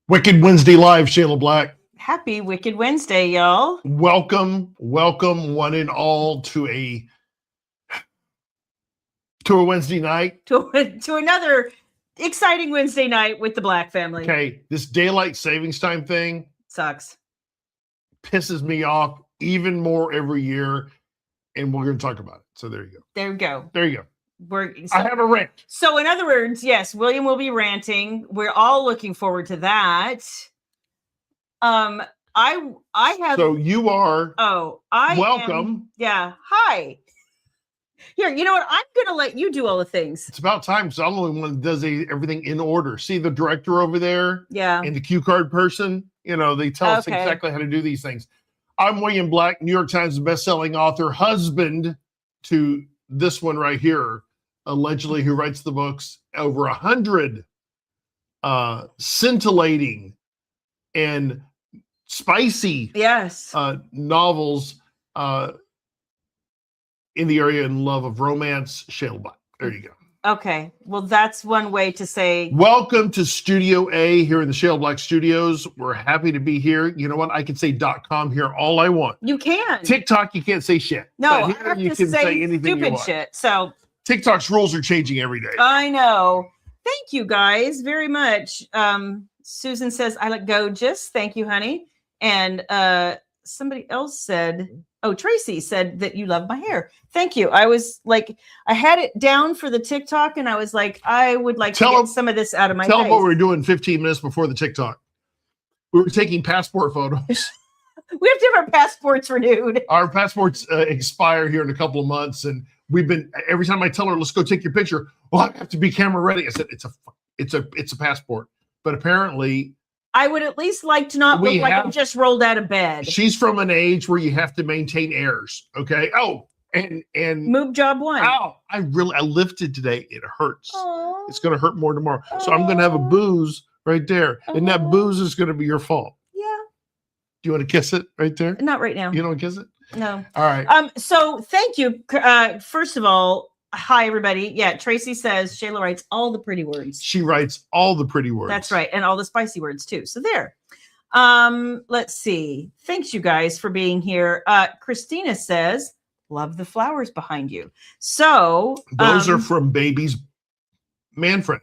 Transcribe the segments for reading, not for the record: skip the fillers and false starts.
Wicked Wednesday Live, Shayla Black. Happy Wicked Wednesday, y'all. Welcome one and all to a Wednesday night. To another exciting Wednesday night with the Black family. Okay, this daylight savings time thing sucks. Pisses me off even more every year, and we're going to talk about it. So there you go. There we go. There you go. I have a rant. So in other words, yes, William will be ranting. We're all looking forward to that. I have. So you are. Oh, I welcome. Yeah. Hi. Here, you know what? I'm going to let you do all the things. It's about time. So I'm the only one that does everything in order. See the director over there? Yeah. And the cue card person? You know, they tell us exactly how to do these things. I'm William Black, New York Times bestselling author, husband to this one right here, allegedly, who writes the books, over 100 scintillating and spicy novels in the area and love of romance. Shayla Black. There you go. Okay. Well, that's one way to say welcome to Studio A here in the Shayla Black Studios. We're happy to be here. You know what? I can say .com here all I want. You can. TikTok, you can't say shit. No, I have you can say anything stupid shit. So TikTok's rules are changing every day. I know. Thank you guys very much. Susan says, I look gorgeous. Thank you, honey. And somebody else said, Tracy said that you love my hair. Thank you. I was like, I had it down for the TikTok and I was like, I would like to get some of this out of my face. Tell them what we were doing 15 minutes before the TikTok. We were taking passport photos. We have to have our passports renewed. Our passports expire here in a couple of months. And we've been, every time I tell her, let's go take your picture. Well, I have to be camera ready. I said, it's a passport. But apparently, I would at least like to not look like I just rolled out of bed. She's from an age where you have to maintain airs. Okay. Oh, and move job one. Ow! I lifted today. It hurts. Aww. It's going to hurt more tomorrow. Aww. So I'm going to have a booze right there, and that booze is going to be your fault. Yeah. Do you want to kiss it right there? Not right now. You don't kiss it? No. All right. So thank you. First of all. Hi, everybody. Yeah, Tracy says Shayla writes all the pretty words. She writes all the pretty words. That's right. And all the spicy words, too. So there. Let's see. Thanks, you guys, for being here. Christina says, love the flowers behind you. So. Those are from Baby's Manfred.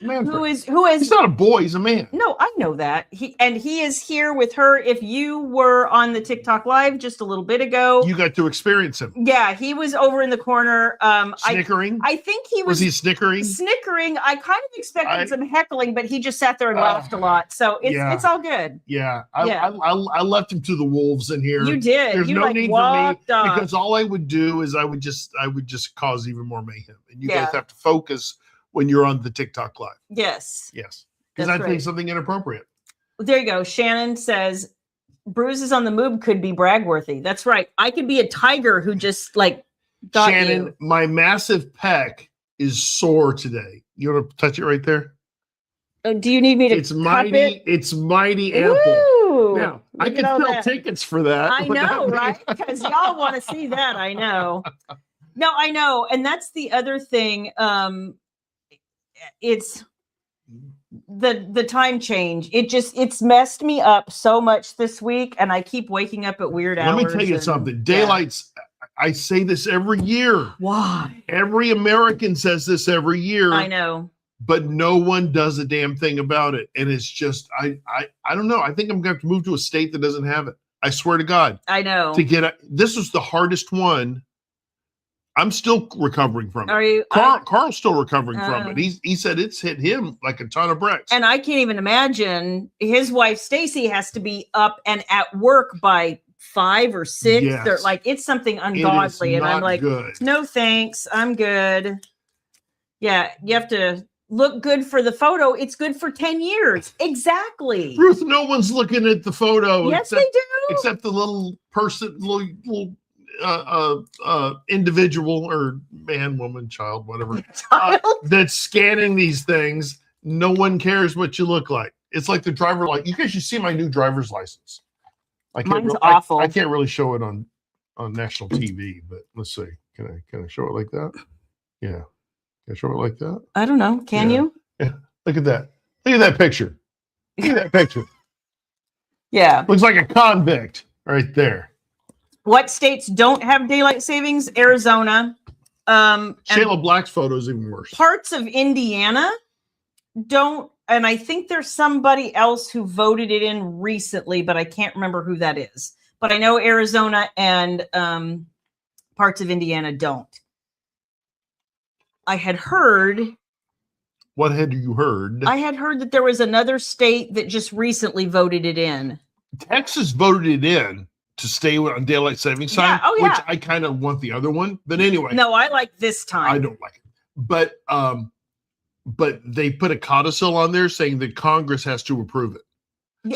Who is he's not a boy, he's a man. No, I know that. He is here with her. If you were on the TikTok live just a little bit ago, you got to experience him. Yeah, he was over in the corner. Snickering. I think he was he snickering? Snickering. I kind of expected some heckling, but he just sat there and laughed a lot. So it's all good. Yeah. I left him to the wolves in here. You did. There's no need for me because all I would do is I would just cause even more mayhem. And you guys have to focus when you're on the TikTok live. Yes. Because I think something inappropriate. There you go. Shannon says bruises on the moob could be brag-worthy. That's right. I could be a tiger who just got Shannon, you. My massive pec is sore today. You want to touch it right there? Do you need me to It's mighty. It? It's mighty ample. Ooh, now, I can sell tickets for that. I know, right? Because y'all want to see that. I know. No, I know. And that's the other thing. It's the time change. It's messed me up so much this week, and I keep waking up at weird hours. Let me tell you something. Daylight's. I say this every year. Why? Every American says this every year. I know. But no one does a damn thing about it, and it's just I don't know. I think I'm going to have to move to a state that doesn't have it. I swear to God. I know. This was the hardest one. I'm still recovering from it. Are you? Carl's still recovering from it. He said it's hit him like a ton of bricks. And I can't even imagine his wife Stacy has to be up and at work by 5 or 6. Yes. Or it's something ungodly. And I'm like, no thanks, I'm good. Yeah, you have to look good for the photo. It's good for 10 years. Exactly. Ruth, no one's looking at the photo. Yes, they do. Except the little person, little individual or man, woman, child, whatever, that's scanning these things. No one cares what you look like. It's like the driver, you guys should see my new driver's license. Mine's awful. I can't really show it on national TV, but let's see. Can I show it like that? Yeah. Can I show it like that? I don't know. Can you? Yeah. Look at that. Look at that picture. Look at that picture. Yeah. Looks like a convict right there. What states don't have daylight savings? Arizona. Shayla Black's photo is even worse. Parts of Indiana don't, and I think there's somebody else who voted it in recently, but I can't remember who that is. But I know Arizona and parts of Indiana don't. I had heard. What had you heard? I had heard that there was another state that just recently voted it in. Texas voted it in to stay on daylight savings time, which I kind of want the other one. But anyway. No, I like this time. I don't like it. But they put a codicil on there saying that Congress has to approve it.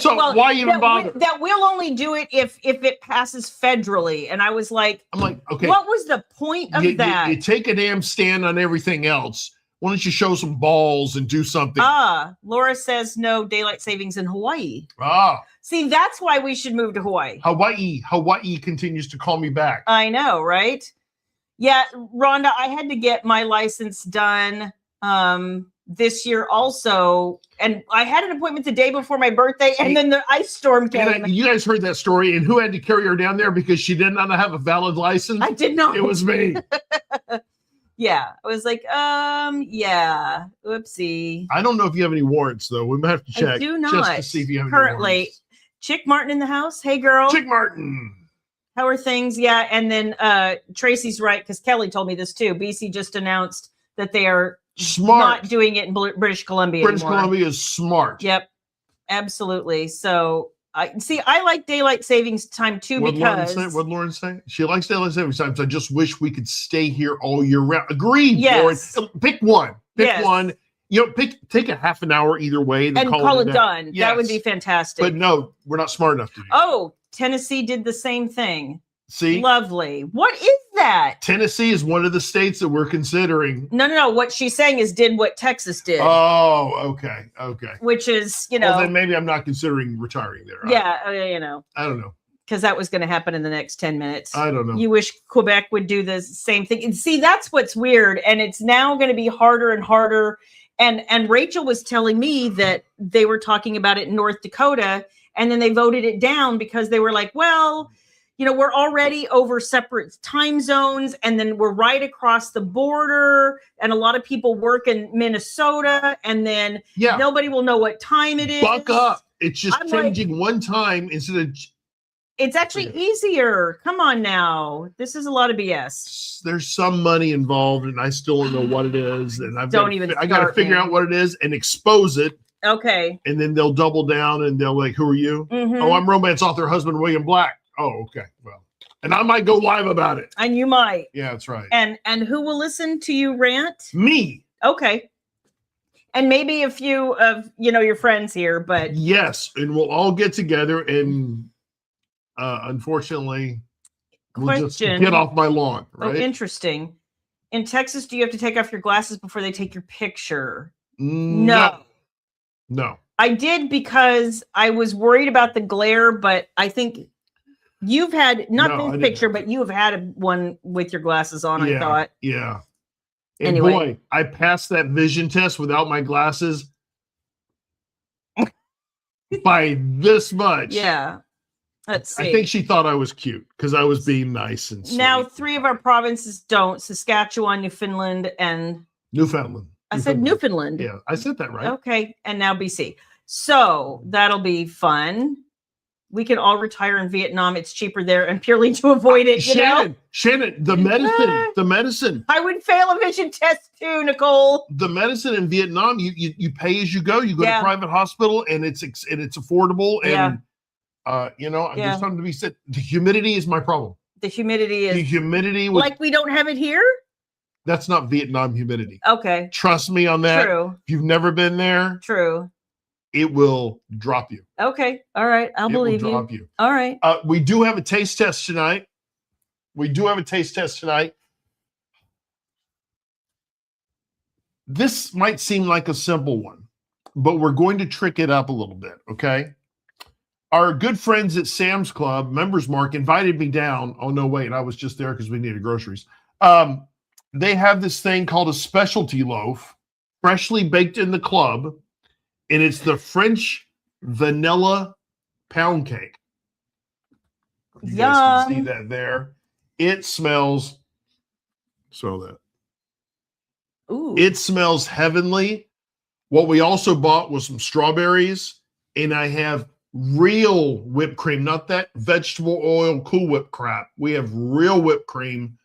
So why even bother? That we'll only do it if it passes federally. And I was like, okay, what was the point of that? You take a damn stand on everything else. Why don't you show some balls and do something? Laura says no daylight savings in Hawaii. See, that's why we should move to Hawaii. Hawaii continues to call me back. I know, right? Yeah, Rhonda, I had to get my license done this year also, and I had an appointment the day before my birthday, and then the ice storm came. You guys heard that story, and who had to carry her down there because she did not have a valid license? I did not. It was me. Yeah, I was like, yeah, oopsie. I don't know if you have any warrants, though. We might have to check. I do not. Just to see if you have currently. Any warrants. Chick Martin in the house. Hey, girl. Chick Martin. How are things? Yeah, and then Tracy's right, because Kelly told me this too. BC just announced that they are not doing it in British Columbia British Columbia is smart. Yep, absolutely. So I like daylight savings time too. What Lauren say? She likes daylight savings time. So I just wish we could stay here all year round. Agreed. Yes. Lauren. Pick one. Pick one. You know, take a half an hour either way and call it done. Yes. That would be fantastic. But no, we're not smart enough to do that. Oh, Tennessee did the same thing. See? Lovely. What is that? Tennessee is one of the states that we're considering. No. What she's saying is did what Texas did. Oh, okay. Which is, well, then maybe I'm not considering retiring there. Yeah, I don't know. Because that was going to happen in the next 10 minutes. I don't know. You wish Quebec would do the same thing. And see, that's what's weird. And it's now going to be harder and harder. And Rachel was telling me that they were talking about it in North Dakota, and then they voted it down because they were like, well, we're already over separate time zones, and then we're right across the border, and a lot of people work in Minnesota, and then nobody will know what time it is. Buck up. It's just changing one time instead of... It's actually easier. Come on now. This is a lot of BS. There's some money involved, and I still don't know what it is. And I got to figure out what it is and expose it. Okay. And then they'll double down and they'll like, who are you? Mm-hmm. Oh, I'm romance author husband William Black. Oh, okay. Well, and I might go live about it. And you might. Yeah, that's right. And who will listen to you rant? Me. Okay. And maybe a few of your friends here, but yes, and we'll all get together and unfortunately we'll just get off my lawn, right? Oh, interesting. In Texas, do you have to take off your glasses before they take your picture? No. I did because I was worried about the glare, but I think you've had this picture, but you have had one with your glasses on, I thought. Yeah. And anyway. Boy, I passed that vision test without my glasses by this much. Yeah. Let's see. I think she thought I was cute because I was being nice and sweet. Now, 3 of our provinces don't: Saskatchewan, Newfoundland, and Newfoundland. I said Newfoundland. Yeah, I said that right. Okay, and now BC. So that'll be fun. We can all retire in Vietnam. It's cheaper there, and purely to avoid it. Shannon, the medicine. I would fail a vision test too, Nicole. The medicine in Vietnam, you pay as you go. You go to private hospital, and it's affordable. And I'm just something to be said. The humidity is my problem. The humidity is like we don't have it here. That's not Vietnam humidity. Okay. Trust me on that. True. If you've never been there. True. It will drop you. Okay. All right. I'll believe you. Drop you. All right. We do have a taste test tonight. This might seem like a simple one, but we're going to trick it up a little bit, okay? Our good friends at Sam's Club, Members Mark, invited me down. Oh, no, wait. I was just there because we needed groceries. They have this thing called a specialty loaf, freshly baked in the club. and it's the French vanilla pound cake. You guys can see that there. It smells. Smell that. Ooh. It smells heavenly. What we also bought was some strawberries, and I have real whipped cream, not that vegetable oil Cool Whip crap. We have real whipped cream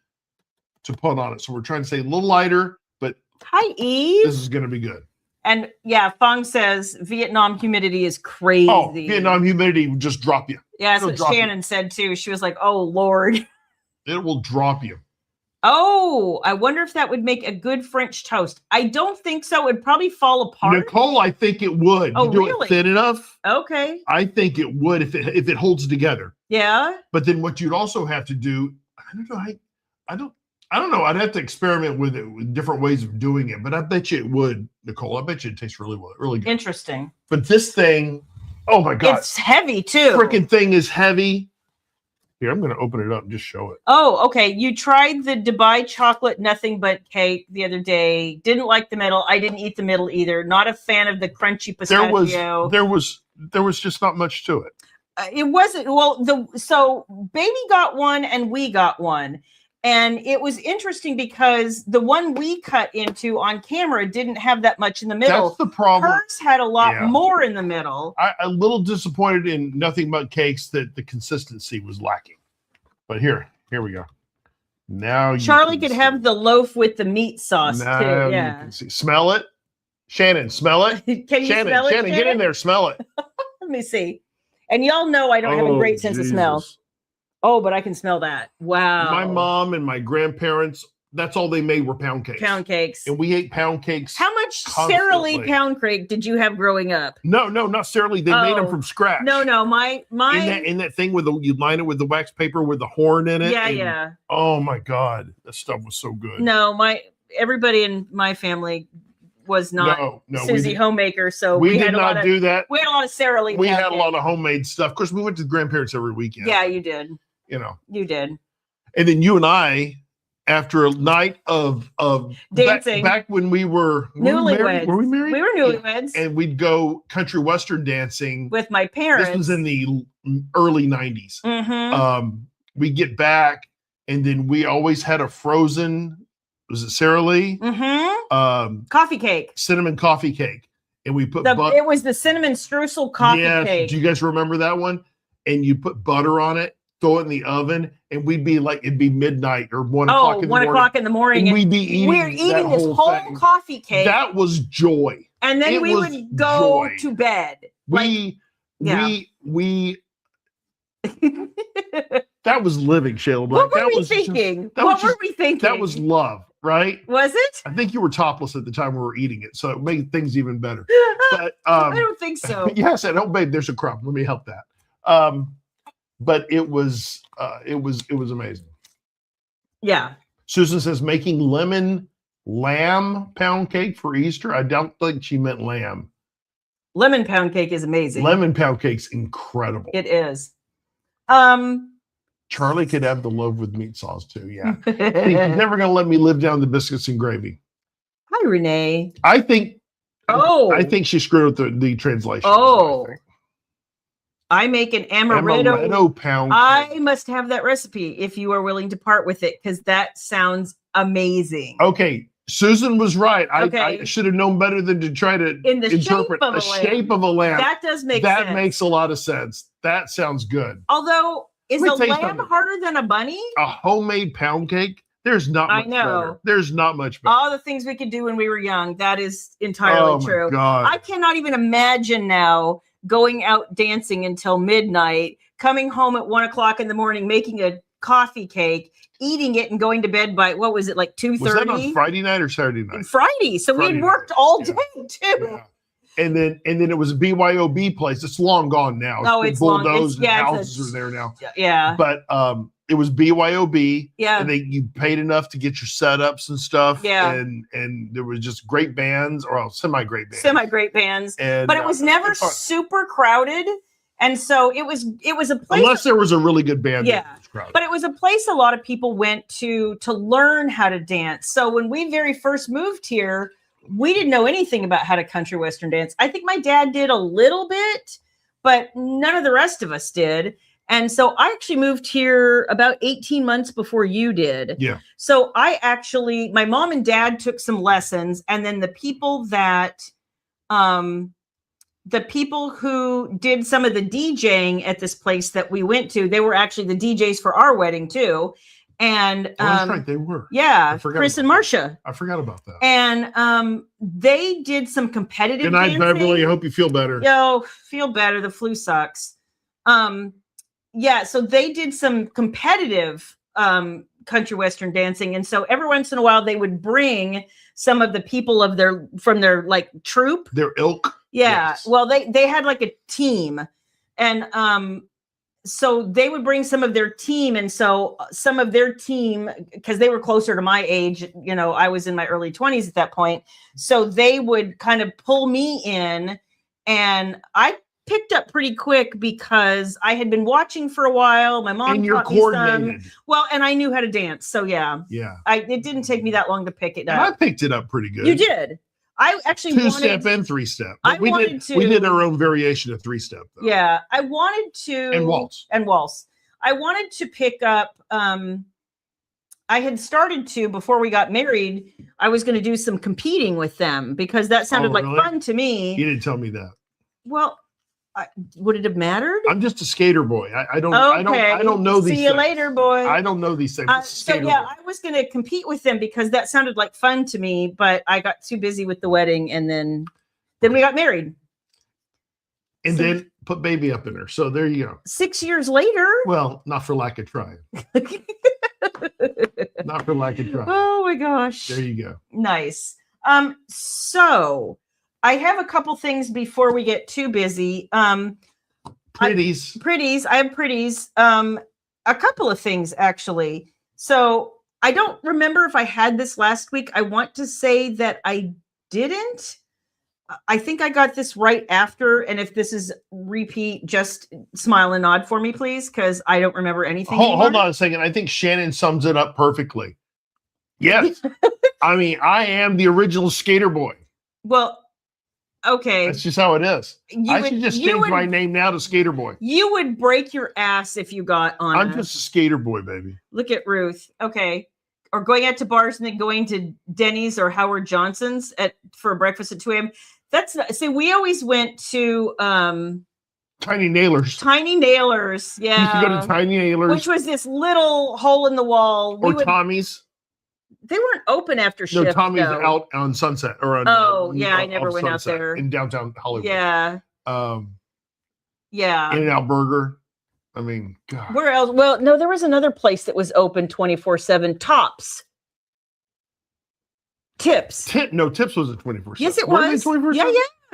to put on it. So we're trying to stay a little lighter, but hi, Eve. This is going to be good. And yeah, Fong says Vietnam humidity is crazy. Oh, Vietnam humidity will just drop you. Yeah, that's what Shannon said too. She was like, "Oh Lord, it will drop you." Oh, I wonder if that would make a good French toast. I don't think so. It'd probably fall apart. Nicole, I think it would. Oh, you do really? it thin enough. Okay. I think it would if it holds together. Yeah. But then what you'd also have to do, I don't know. I'd have to experiment with it with different ways of doing it. But I bet you it would, Nicole. I bet you it tastes really well, really good. Interesting. But this thing, oh my God, it's heavy too. Freaking thing is heavy. Here, I'm going to open it up and just show it. Oh, okay. You tried the Dubai chocolate nothing but cake the other day. Didn't like the middle. I didn't eat the middle either. Not a fan of the crunchy pistachio. There was just not much to it. It wasn't. Well, so baby got one and we got one. And it was interesting because the one we cut into on camera didn't have that much in the middle. That's the problem. Hers had a lot more in the middle. I'm a little disappointed in nothing but cakes that the consistency was lacking. But here we go. Now Charlie could have the loaf with the meat sauce too. Yeah. You can see. Smell it. Shannon, smell it. Can you smell it? Shannon, get in there. Smell it. Let me see. And y'all know I don't have a great sense of smell. Oh, but I can smell that. Wow. My mom and my grandparents, that's all they made were pound cakes. Pound cakes. And we ate pound cakes. How much Sara Lee pound cake did you have growing up? No, not Sara Lee. They made them from scratch. No, my in that thing with you line it with the wax paper with the horn in it. Yeah. Oh my God. That stuff was so good. No, everybody in my family was not Susie homemaker, so we did not do that. We had a lot of Sara Lee. We had a lot of homemade stuff. Of course, we went to grandparents every weekend. Yeah, you did. You did. And then you and I, after a night of dancing, back when we were newlyweds. Were we married? We were newlyweds. And we'd go country western dancing with my parents. This was in the early 90s. Mm-hmm. We get back, and then we always had a frozen, was it Sara Lee? Mm-hmm. Coffee cake. Cinnamon coffee cake. And we put butter. It was the cinnamon streusel coffee cake. Do you guys remember that one? And you put butter on it, throw it in the oven, and it'd be midnight or 1 o'clock in the morning. 1 o'clock in the morning. And we'd be eating. We're eating this whole coffee cake. That was joy. And then we would go to bed. That was living, Shayla. What were we thinking? That was love, right? Was it? I think you were topless at the time we were eating it, so it made things even better. But I don't think so. Yes, I don't, babe. There's a crumb. Let me help that. But it was amazing. Yeah. Susan says making lamb pound cake for Easter. I don't think she meant lamb. Lemon pound cake is amazing. Lemon pound cake's incredible. It is. Charlie could have the loaf with meat sauce too. Yeah. He's never going to let me live down the biscuits and gravy. Hi, Renee. I think she screwed up the translation. Oh. I make an amaretto pound cake. I must have that recipe if you are willing to part with it, because that sounds amazing. Okay. Susan was right. I should have known better than to try to interpret the shape of a lamb. That does make sense. That makes a lot of sense. That sounds good. Although, is a lamb harder than a bunny? A homemade pound cake? There's not much better. There's not much better. All the things we could do when we were young. That is entirely true. God. I cannot even imagine now going out dancing until midnight, coming home at 1 o'clock in the morning, making a coffee cake, eating it, and going to bed by, what was it, like 2:30? Was that on Friday night or Saturday night? Friday. So we had worked all day too. Yeah. And then it was a BYOB place. It's long gone now. Oh, it's bulldozed. Houses are there now. Yeah. But it was BYOB. Yeah. And you paid enough to get your setups and stuff. Yeah. And there was just great bands, or semi-great bands. Semi-great bands. And, but it was never super crowded. And so it was a place. Unless there was a really good band. Yeah. But it was a place a lot of people went to learn how to dance. So when we very first moved here, we didn't know anything about how to country western dance. I think my dad did a little bit, but none of the rest of us did. And so I actually moved here about 18 months before you did. Yeah. So my mom and dad took some lessons, and then the people who did some of the DJing at this place that we went to, they were actually the DJs for our wedding too. And that's right, they were. Yeah, Chris and Marcia. I forgot about that. And they did some competitive Good night, dancing. Beverly. I hope you feel better. Yo, feel better. The flu sucks. Yeah, so they did some competitive country western dancing, and so every once in a while they would bring some of the people from their like troupe, their ilk. Yeah, yes. Well, they had like a team, and so they would bring some of their team, and so some of their team, because they were closer to my age, I was in my early 20s at that point, so they would kind of pull me in, and I picked up pretty quick because I had been watching for a while. My mom taught me some. Well, and I knew how to dance. So yeah. It didn't take me that long to pick it up. And I picked it up pretty good. You did. I actually 2-step and 3-step. We did our own variation of 3-step though. Yeah. I wanted to and waltz. I wanted to pick up I had started to, before we got married, I was going to do some competing with them because that sounded like fun to me. You didn't tell me that. Well, would it have mattered? I'm just a skater boy. I don't know these things. See you later, boy. I don't know these things. I was going to compete with them because that sounded like fun to me, but I got too busy with the wedding, and then we got married. And then put baby up in her. So there you go. 6 years later. Well, not for lack of trying. Not for lack of trying. Oh my gosh. There you go. Nice. So I have a couple things before we get too busy. Pretties. I have Pretties. A couple of things actually. So I don't remember if I had this last week. I want to say that I didn't. I think I got this right after. And if this is repeat, just smile and nod for me, please, because I don't remember anything. Hold on a second. I think Shannon sums it up perfectly. Yes. I mean, I am the original skater boy. Well, okay. That's just how it is. I should just change my name now to Skater Boy. You would break your ass if you got on. I'm just a skater boy, baby. Look at Ruth. Okay. Or going out to bars and then going to Denny's or Howard Johnson's for breakfast at 2 a.m. See, we always went to Tiny Nailers. Yeah. You could go to Tiny Nailers. Which was this little hole in the wall. Tommy's. They weren't open after shift. No, Tommy's out on Sunset or on. I never went out there in downtown Hollywood. Yeah. Yeah. In-N-Out Burger. I mean, God. Where else? Well, no, there was another place that was open 24/7. Tops. Tips. Tips wasn't 24/7. Yes, it was. 24/7? Yeah.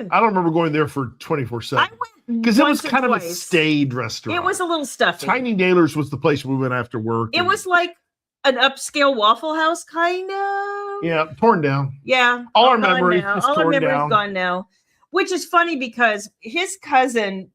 I don't remember going there for 24/7. I went because it was kind of a staid restaurant. It was a little stuffy. Tiny Nailers was the place we went after work. It was like an upscale Waffle House, kind of. Yeah, torn down. Yeah. All our memories is gone now. Which is funny because his cousin,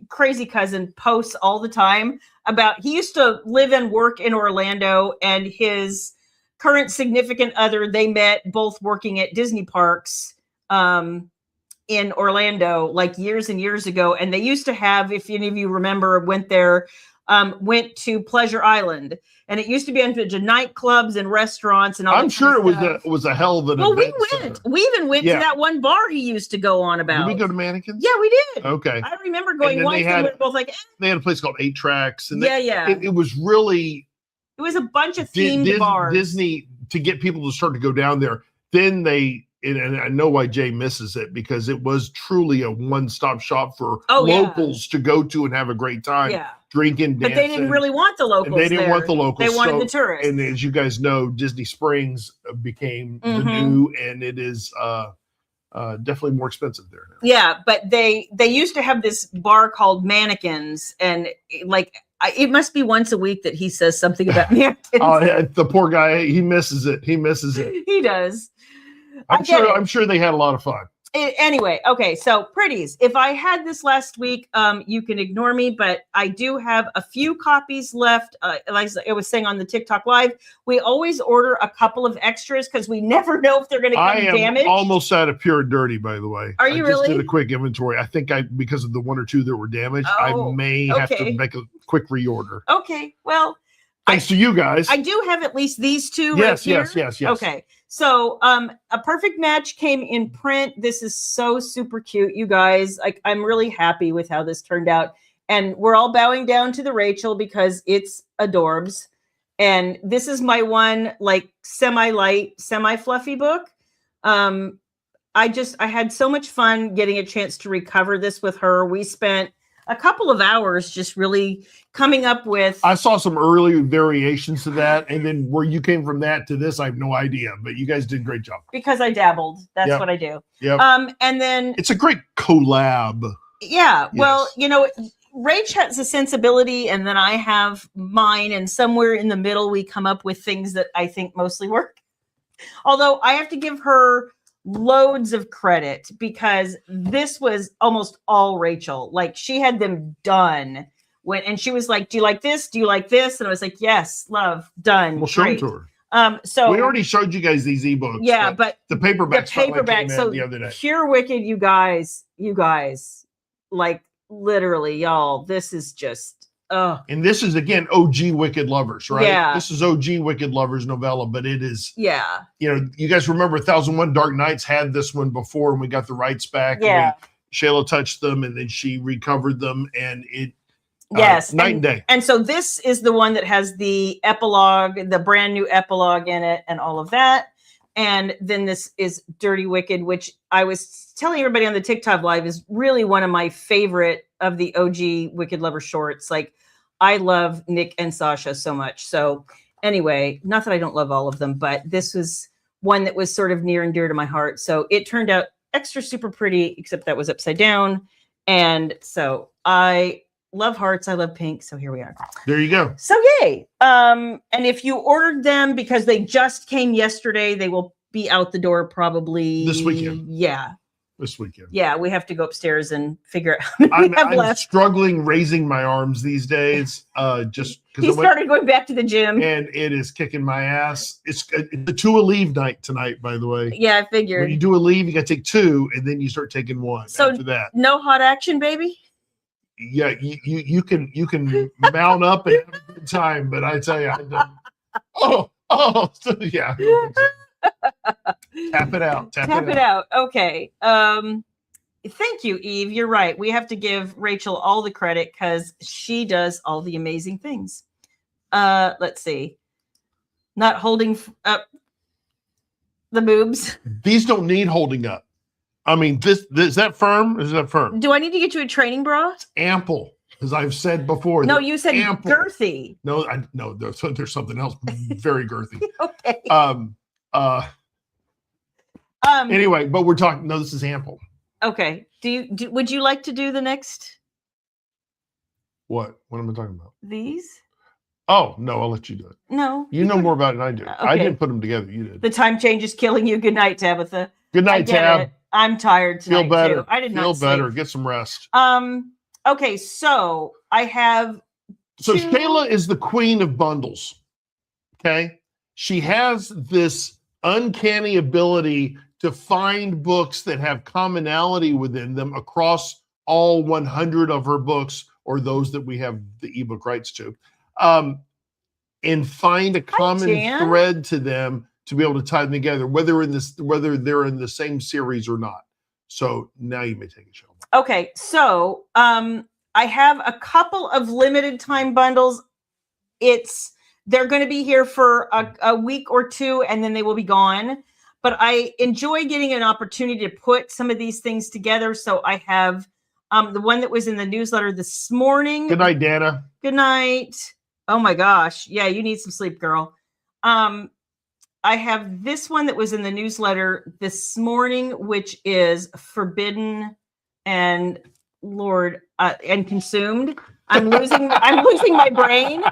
crazy cousin, posts all the time about he used to live and work in Orlando, and his current significant other, they met both working at Disney parks in Orlando like years and years ago. And they used to have, if any of you remember, went to Pleasure Island. And it used to be a bunch of nightclubs and restaurants and all. I'm sure it was a hell of an event. We went. We even went to that one bar he used to go on about. Did we go to Mannequins? Yeah, we did. Okay. I remember going once and we were both like, They had a place called 8 Tracks. And it was really. It was a bunch of themed bars. Disney, to get people to start to go down there. Then and I know why Jay misses it, because it was truly a one-stop shop for locals to go to and have a great time. Yeah. Drinking, dancing. But they didn't really want the locals. They didn't want the locals. They wanted the tourists. And as you guys know, Disney Springs became the new, and it is definitely more expensive there now. Yeah, but they used to have this bar called Mannequins, and it must be once a week that he says something about mannequins. The poor guy, he misses it. He does. I'm sure they had a lot of fun. Anyway, okay, so Pretties. If I had this last week, you can ignore me, but I do have a few copies left. Like I was saying on the TikTok live, we always order a couple of extras because we never know if they're going to come damaged. I am almost out of Pure Dirty, by the way. Are you really? I just did a quick inventory. I think because of the one or two that were damaged, I may have to make a quick reorder. Okay, well. Thanks to you guys. I do have at least these two. Yes, right here. yes. Okay. So a perfect match came in print. This is so super cute, you guys. I'm really happy with how this turned out. And we're all bowing down to the Rachel because it's adorbs. And this is my one like semi-light, semi-fluffy book. I had so much fun getting a chance to recover this with her. We spent a couple of hours just really coming up with. I saw some early variations to that, and then where you came from that to this, I have no idea. But you guys did a great job. Because I dabbled. That's what I do. Yeah. And then it's a great collab. Yeah. Yes. Well, Rach has a sensibility, and then I have mine, and somewhere in the middle, we come up with things that I think mostly work. Although I have to give her loads of credit because this was almost all Rachel. Like she had them done and she was like, do you like this? Do you like this? And I was like, yes, love, done. We'll show them to her. So we already showed you guys these ebooks. Yeah, but the paperback so the other day. Pure Wicked, you guys, like literally, y'all, this is just and this is again OG Wicked Lovers, right? Yeah. This is OG Wicked Lovers novella, but it is you guys remember 1001 Dark Nights had this one before, and we got the rights back. Yeah. Shayla touched them, and then she recovered them, and it night and day. And so this is the one that has the epilogue, the brand new epilogue in it, and all of that. And then this is Dirty Wicked, which I was telling everybody on the TikTok live is really one of my favorite of the OG Wicked Lover shorts. Like I love Nick and Sasha so much. So anyway, not that I don't love all of them, but this was one that was sort of near and dear to my heart. So it turned out extra super pretty, except that was upside down. And so I love hearts. I love pink. So here we are. There you go. So yay. And if you ordered them because they just came yesterday, they will be out the door probably this weekend. Yeah. This weekend. Yeah, we have to go upstairs and figure out how many we have left. Struggling raising my arms these days. Just because he started going back to the gym, and it is kicking my ass. It's a 2 a leave night tonight, by the way. Yeah, I figured. When you do a leave, you got to take 2, and then you start taking 1. So after that, no hot action, baby. Yeah, you can mount up and have a good time, but I tell you, yeah. Tap it out. Tap it out. Okay. Thank you, Eve. You're right. We have to give Rachel all the credit because she does all the amazing things. Let's see. Not holding up the boobs. These don't need holding up. I mean, this is that firm? Is that firm? Do I need to get you a training bra? It's ample, as I've said before. No, you said ample. Girthy. No, there's something else very girthy. Okay. Anyway, but we're talking. No, this is ample. Okay. Would you like to do the next? What? What am I talking about? These? Oh no, I'll let you do it. No, you know more about it than I do. Okay. I didn't put them together. You did. The time change is killing you. Good night, Tabitha. Good night, Tab. I'm tired tonight. Feel better. Too. I did not feel better. sleep. Get some rest. Okay, so I have. So Shayla is the queen of bundles. Okay, she has this uncanny ability to find books that have commonality within them across all 100 of her books, or those that we have the ebook rights to, and find a common thread to them to be able to tie them together, whether they're in the same series or not. So now you may take a show. Okay, so I have a couple of limited time bundles. They're going to be here for a week or two, and then they will be gone. But I enjoy getting an opportunity to put some of these things together. So I have the one that was in the newsletter this morning. Good night, Dana. Good night. Oh my gosh. Yeah, you need some sleep, girl. I have this one that was in the newsletter this morning, which is Forbidden and Lord and Consumed. I'm losing my brain.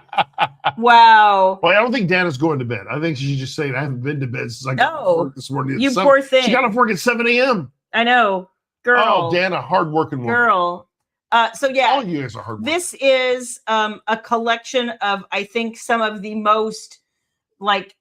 Wow. Well, I don't think Dana's going to bed. I think she's just saying, I haven't been to bed since I got off work this morning. You poor thing. She got off work at 7 a.m. I know. Girl. Oh, Dana, hardworking woman. Girl. So yeah. All you guys are hardworking. This is a collection of, I think, some of the most like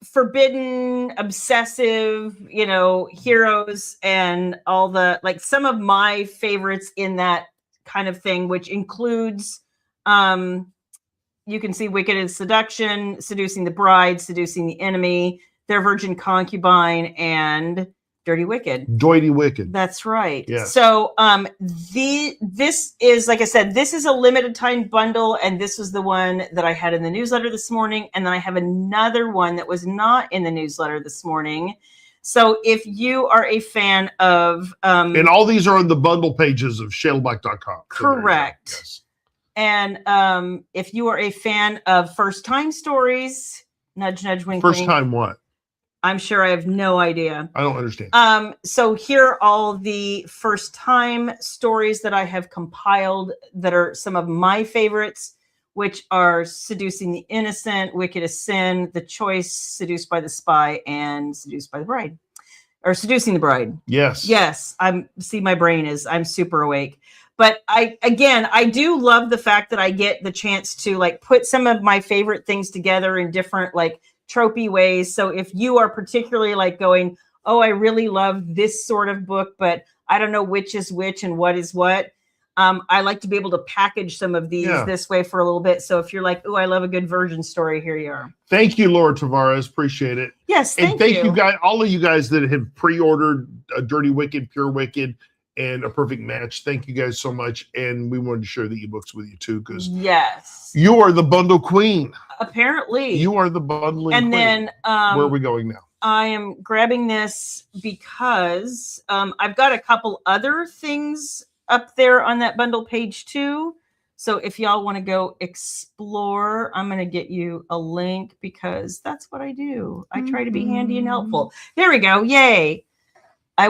forbidden, obsessive, heroes and all the like some of my favorites in that kind of thing, which includes you can see Wicked and Seduction, Seducing the Bride, Seducing the Enemy, Their Virgin Concubine, and Dirty Wicked. Doity Wicked. That's right. Yes. So this is, like I said, this is a limited time bundle, and this was the one that I had in the newsletter this morning, and then I have another one that was not in the newsletter this morning. So if you are a fan of and all these are on the bundle pages of shaylablack.com. Correct. So yes. And if you are a fan of first time stories, nudge, nudge, wink, First wink. time what? I'm sure I have no idea. I don't understand. So here are all the first time stories that I have compiled that are some of my favorites, which are Seducing the Innocent, Wicked as Sin, The Choice, Seduced by the Spy, and Seduced by the Bride. Or Seducing the Bride. Yes. Yes. I'm super awake. But I do love the fact that I get the chance to like put some of my favorite things together in different like tropey ways. So if you are particularly like going, oh, I really love this sort of book, but I don't know which is which and what is what. I like to be able to package some of these this way for a little bit. So if you're like, oh, I love a good virgin story, here you are. Thank you, Laura Tavares. Appreciate it. Yes, thank you guys, all of you guys that have pre-ordered a Dirty Wicked, Pure Wicked, and A Perfect Match. Thank you guys so much. And we wanted to share the ebooks with you too, because you are the bundle queen. Apparently. You are the bundling queen. And then where are we going now? I am grabbing this because I've got a couple other things up there on that bundle page too. So if y'all want to go explore, I'm going to get you a link because that's what I do. I try to be handy and helpful. There we go. Yay. I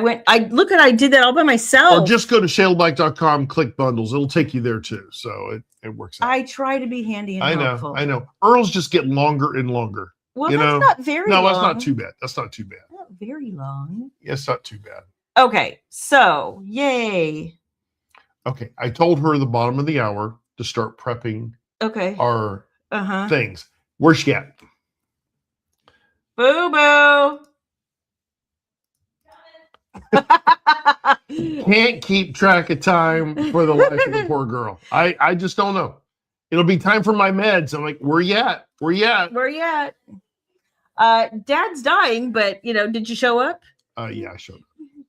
did that all by myself. Or just go to shaylablack.com, click bundles. It'll take you there too. So it works out. I try to be handy and helpful. I know. Earls just get longer and longer. Well, that's not very long. No, that's not too bad. That's not too bad. Not very long. Yeah, it's not too bad. Okay. So, yay. Okay. I told her the bottom of the hour to start prepping our things. Where's she at? Boo-boo. Can't keep track of time for the life of the poor girl. I just don't know. It'll be time for my meds. I'm like, where you at? Where you at? Where you at? Dad's dying, but did you show up? Yeah, I showed up.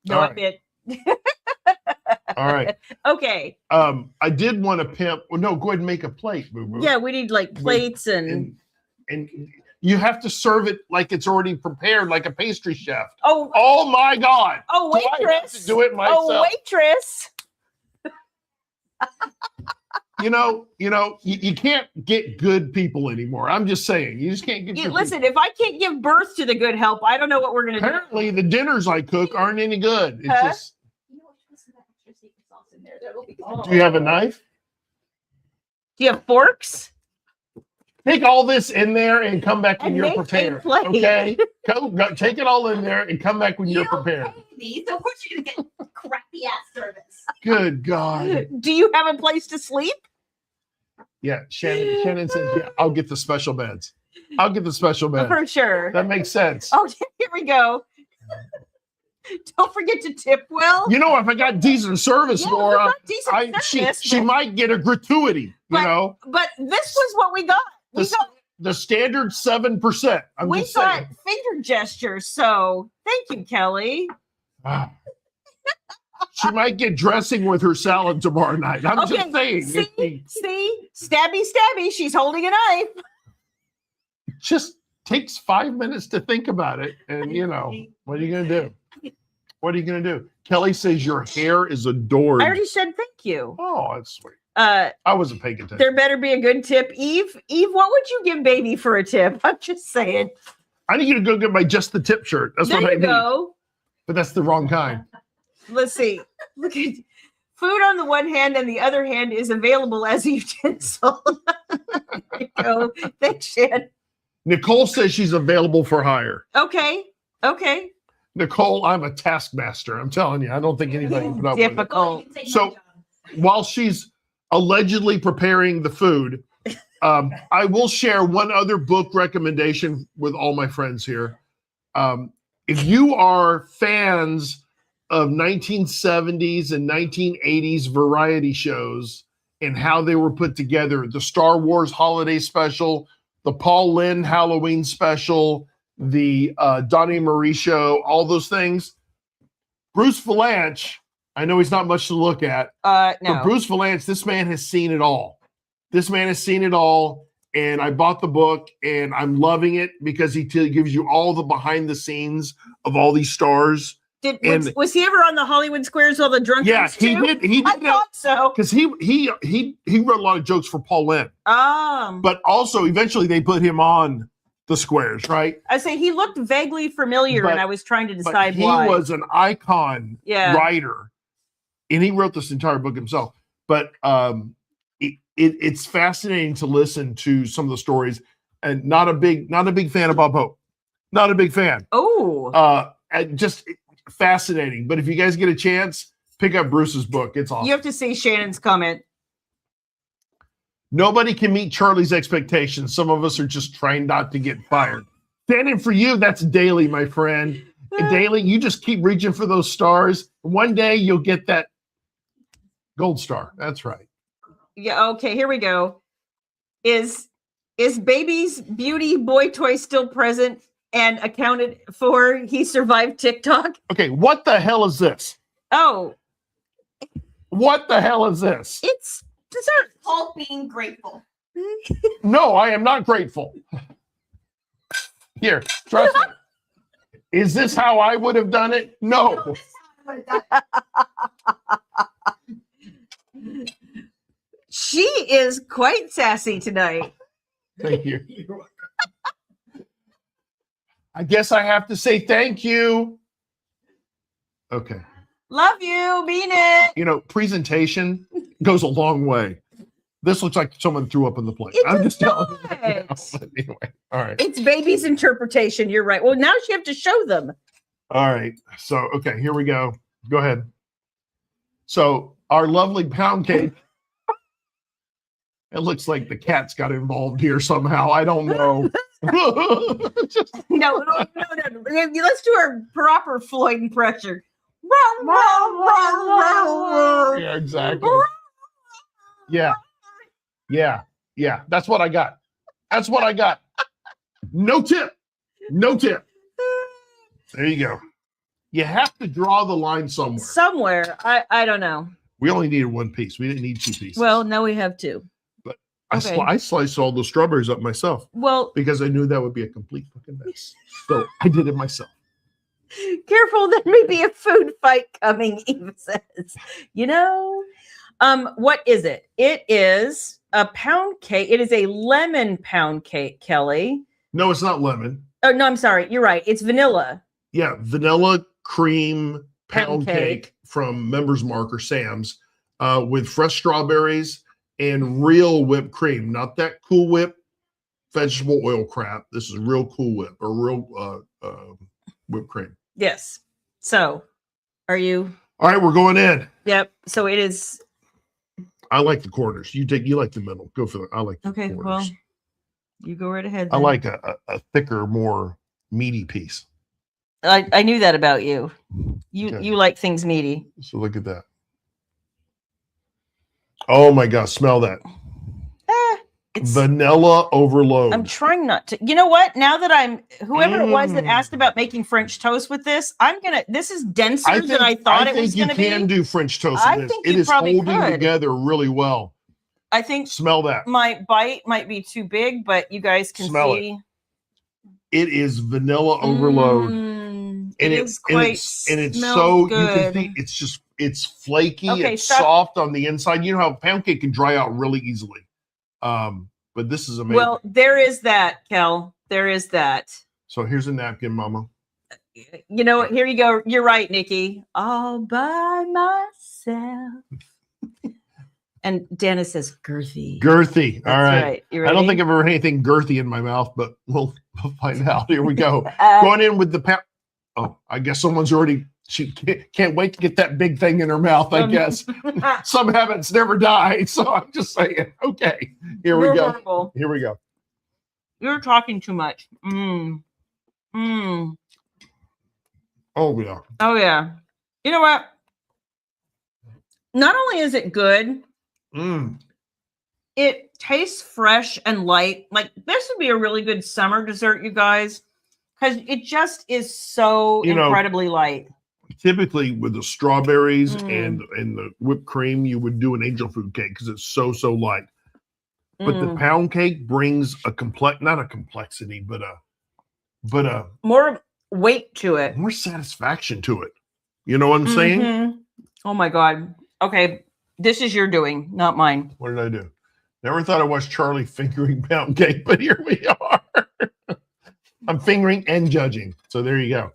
No, I did. All right. Okay. I did want to pimp. Well, no, go ahead and make a plate, boo boo. Yeah, we need like plates and you have to serve it like it's already prepared, like a pastry chef. Oh my God. Oh, waitress. Do I have to do it myself? Oh, waitress. You can't get good people anymore. I'm just saying, you just can't get. Listen, if I can't give birth to the good help, I don't know what we're gonna do. Apparently, the dinners I cook aren't any good. It's just. Do you have a knife? Do you have forks? Take all this in there and come back when you're prepared. Okay, go take it all in there and come back when you're prepared. So of course you're gonna get crappy ass service. Good God. Do you have a place to sleep? Yeah, Shannon says, yeah, I'll get the special beds. I'll get the special beds. For sure. That makes sense. Oh, here we go. Don't forget to tip well. If I got decent service for her, she might get a gratuity, But this was what we got. The standard 7%. We got finger gestures, so thank you, Kelly. She might get dressing with her salad tomorrow night. I'm just saying. See? Stabby. She's holding a knife. It just takes 5 minutes to think about it. And, what are you going to do? What are you going to do? Kelly says your hair is adored. I already said thank you. Oh, that's sweet. I wasn't paying attention. There better be a good tip. Eve, what would you give baby for a tip? I'm just saying. I need you to go get my Just the Tip shirt. That's what I need. Go. But that's the wrong kind. Let's see. Look at food on the one hand, and the other hand is available as a utensil. There you go. Thanks, Shan. Nicole says she's available for hire. Okay. Nicole, I'm a taskmaster. I'm telling you, I don't think anybody can put up with it. Difficult. So- While she's allegedly preparing the food, I will share one other book recommendation with all my friends here. If you are fans of 1970s and 1980s variety shows and how they were put together, the Star Wars holiday special, the Paul Lynde Halloween special, the Donnie Marie show, all those things, Bruce Valanche, I know he's not much to look at, No. but Bruce Valanche, this man has seen it all. This man has seen it all, and I bought the book, and I'm loving it because he gives you all the behind the scenes of all these stars. Was he ever on the Hollywood Squares? All the drunk. Yeah, he did. He I did thought so. because he wrote a lot of jokes for Paul Lynde, but also eventually they put him on the Squares, right? I say he looked vaguely familiar, and I was trying to decide he why. He was an icon writer, and he wrote this entire book himself. But it's fascinating to listen to some of the stories. And not a big fan of Bob Hope. Not a big fan. Oh, just fascinating. But if you guys get a chance, pick up Bruce's book. It's awesome. You have to see Shannon's comment. Nobody can meet Charlie's expectations. Some of us are just trying not to get fired. Standing for you, that's daily, my friend. Daily, you just keep reaching for those stars. One day you'll get that gold star. That's right. Yeah. Okay. Here we go. Is Baby's beauty boy toy still present and accounted for? He survived TikTok. Okay. What the hell is this? Oh. What the hell is this? It's dessert. Called being grateful. No, I am not grateful. Here, trust me. Is this how I would have done it? No. She is quite sassy tonight. Thank you. I guess I have to say thank you. Okay. Love you. Mean it. You know, presentation goes a long way. This looks like someone threw up on the plate. I'm just telling you. Right now, but anyway, all right. It's Baby's interpretation. You're right. Well, now you have to show them. All right. So, okay, here we go. Go ahead. So, our lovely pound cake. It looks like the cat's got involved here somehow. I don't know. No. Let's do our proper Floyd impression. Yeah, exactly. Yeah. That's what I got. No tip. There you go. You have to draw the line somewhere. I don't know. We only needed one piece. We didn't need two pieces. Well, now we have two. But I sliced all the strawberries up myself. Well, because I knew that would be a complete fucking mess. So I did it myself. Careful, there may be a food fight coming, Eva says. What is it? It is a pound cake. It is a lemon pound cake, Kelly. No, it's not lemon. Oh, no, I'm sorry. You're right. It's vanilla. Yeah, vanilla cream pound cake from Members Mark or Sam's with fresh strawberries and real whipped cream. Not that Cool Whip vegetable oil crap. This is real Cool Whip or real whipped cream. Yes. So, are you? All right, we're going in. Yep. So it is. I like the corners. You like the middle. Go for that. I like the corners. Well, you go right ahead. I like a thicker, more meaty piece. I knew that about you. You like things meaty. So look at that. Oh my gosh, smell that. It's vanilla overload. I'm trying not to. You know what? Now that whoever it was that asked about making French toast with this, this is denser than I thought it was going to be. You can do French toast with this. It is holding together really well. I think. Smell that. My bite might be too big, but you guys can smell see. It is vanilla overload. It is quite. And it's so good. You can see it's flaky. It's soft on the inside. You know how pound cake can dry out really easily. But this is amazing. Well, there is that, Kel. There is that. So here's a napkin, Mama. You know what? Here you go. You're right, Nikki. All by myself. And Dana says girthy. Girthy. All right. Right. I don't think I've ever had anything girthy in my mouth, but we'll find out. Here we go. Going in with the pound. Oh, I guess someone's already. She can't wait to get that big thing in her mouth. I guess some habits never die. So I'm just saying. Okay, here we You're go. horrible. Here we go. You're talking too much. Mm. Mm. Oh yeah. Oh yeah. You know what? Not only is it good, it tastes fresh and light. Like this would be a really good summer dessert, you guys, because it just is so incredibly light. Typically with the strawberries and the whipped cream, you would do an angel food cake because it's so light. But the pound cake brings not a complexity, but a more weight to it, more satisfaction to it. You know what I'm saying? Oh my God. Okay, this is your doing, not mine. What did I do? Never thought I watched Charlie fingering pound cake, but here we are. I'm fingering and judging. So there you go.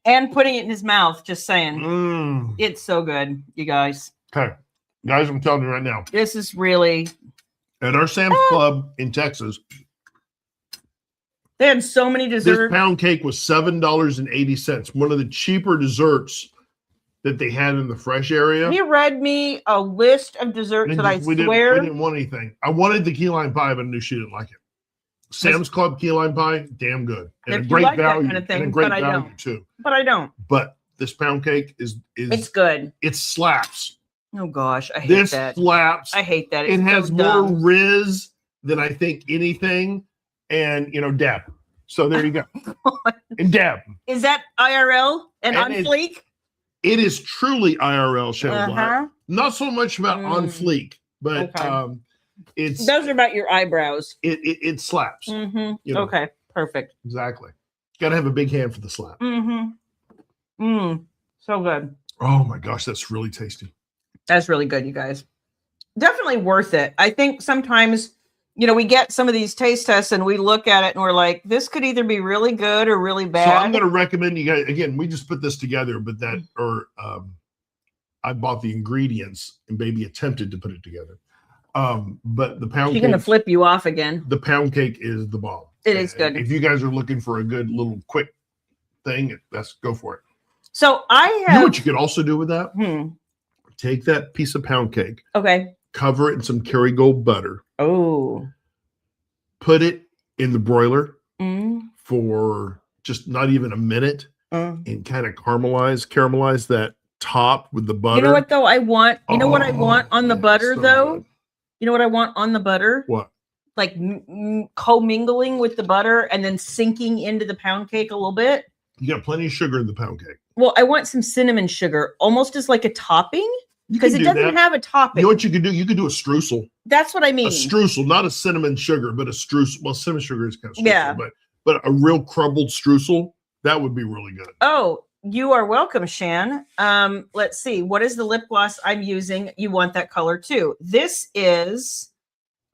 And putting it in his mouth, just saying. It's so good, you guys. Okay. Guys, I'm telling you right now. This is really... At our Sam's Club in Texas, they had so many desserts. This pound cake was $7.80. One of the cheaper desserts that they had in the fresh area. He read me a list of desserts that we didn't want anything. I wanted the key lime pie, but I knew she didn't like it. Sam's Club key lime pie, damn good. And a great value. And a great value too. But I don't. But this pound cake is it's good. It slaps. Oh gosh, I hate that. This slaps. I hate that. It has more Riz than I think anything. And Deb. So there you go. And Deb. Is that IRL and on fleek? It is truly IRL, Shayla. Not so much about on fleek, but it's those are about your eyebrows. It slaps. Okay, perfect. Exactly. Got to have a big hand for the slap. So good. Oh my gosh, that's really tasty. That's really good, you guys. Definitely worth it. I think sometimes, we get some of these taste tests and we look at it and we're like, this could either be really good or really bad. So I'm going to recommend you guys, again, we just put this together, but I bought the ingredients and baby attempted to put it together. But the pound cake. She's going to flip you off again. The pound cake is the bomb. It is good. If you guys are looking for a good little quick thing, let's go for it. So You know what you could also do with that? Take that piece of pound cake. Okay. Cover it in some Kerrygold butter. Oh. Put it in the broiler for just not even a minute and kind of caramelize that top with the butter. You know what though? I want what I want on the butter though? Good. You know what I want on the butter? What? Like commingling with the butter and then sinking into the pound cake a little bit. You got plenty of sugar in the pound cake. Well, I want some cinnamon sugar, almost as like a topping, because it doesn't have a topping. You know what you could do? You could do a streusel. That's what I mean. A streusel, not a cinnamon sugar, but a streusel. Well, cinnamon sugar is kind of streusel, but a real crumbled streusel, that would be really good. Oh, you are welcome, Shan. Let's see. What is the lip gloss I'm using? You want that color too. This is,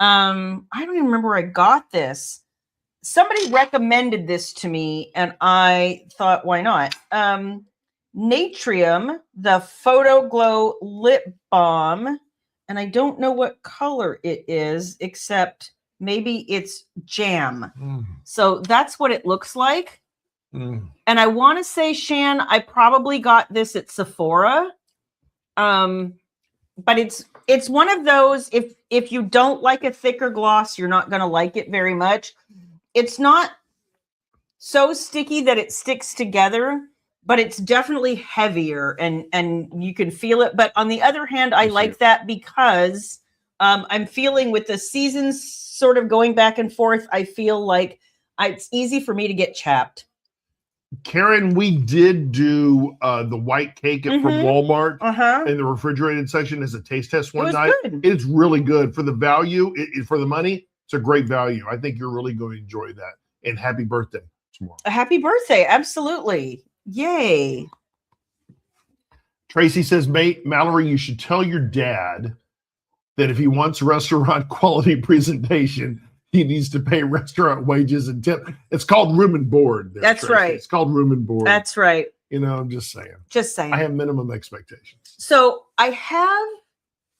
I don't even remember where I got this. Somebody recommended this to me and I thought, why not? Natrium, the Photo Glow Lip Balm. And I don't know what color it is, except maybe it's jam. So that's what it looks like. And I want to say, Shan, I probably got this at Sephora. But it's one of those, if you don't like a thicker gloss, you're not going to like it very much. It's not so sticky that it sticks together, but it's definitely heavier and you can feel it. But on the other hand, I like that because I'm feeling with the seasons sort of going back and forth, I feel like it's easy for me to get chapped. Karen, we did do the white cake from Walmart in the refrigerated section as a taste test one night. Good. It's really good for the value, for the money. It's a great value. I think you're really going to enjoy that. And happy birthday tomorrow. A happy birthday. Absolutely. Yay. Tracy says, mate, Mallory, you should tell your dad that if he wants restaurant quality presentation, he needs to pay restaurant wages and tip. It's called room and board. That's Tracy. right. It's called room and board. That's right. I'm just saying. Just saying. I have minimum expectations. So I have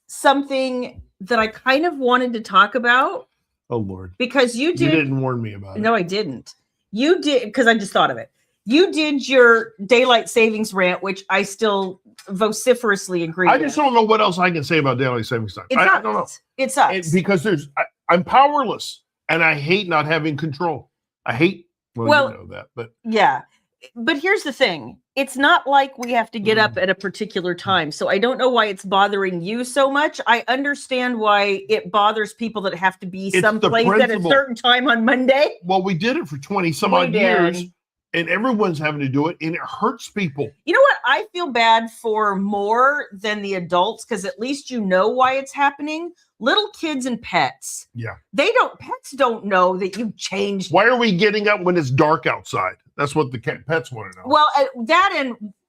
something that I kind of wanted to talk about. Oh, Lord. Because you didn't warn me about it. No, I didn't. You did, because I just thought of it. You did your daylight savings rant, which I still vociferously agree I with. just don't know what else I can say about daylight savings time. I don't know. It sucks. Because I'm powerless and I hate not having control. I hate, well, you know that, but. Yeah. But here's the thing. It's not like we have to get up at a particular time. So I don't know why it's bothering you so much. I understand why it bothers people that have to be someplace at a certain time on Monday. Well, we did it for 20 some odd years. And everyone's having to do it, and it hurts people. You know what? I feel bad for more than the adults because at least you know why it's happening. Little kids and pets. Yeah. Pets don't know that you've changed. Why are we getting up when it's dark outside? That's what the pets want to know. Well,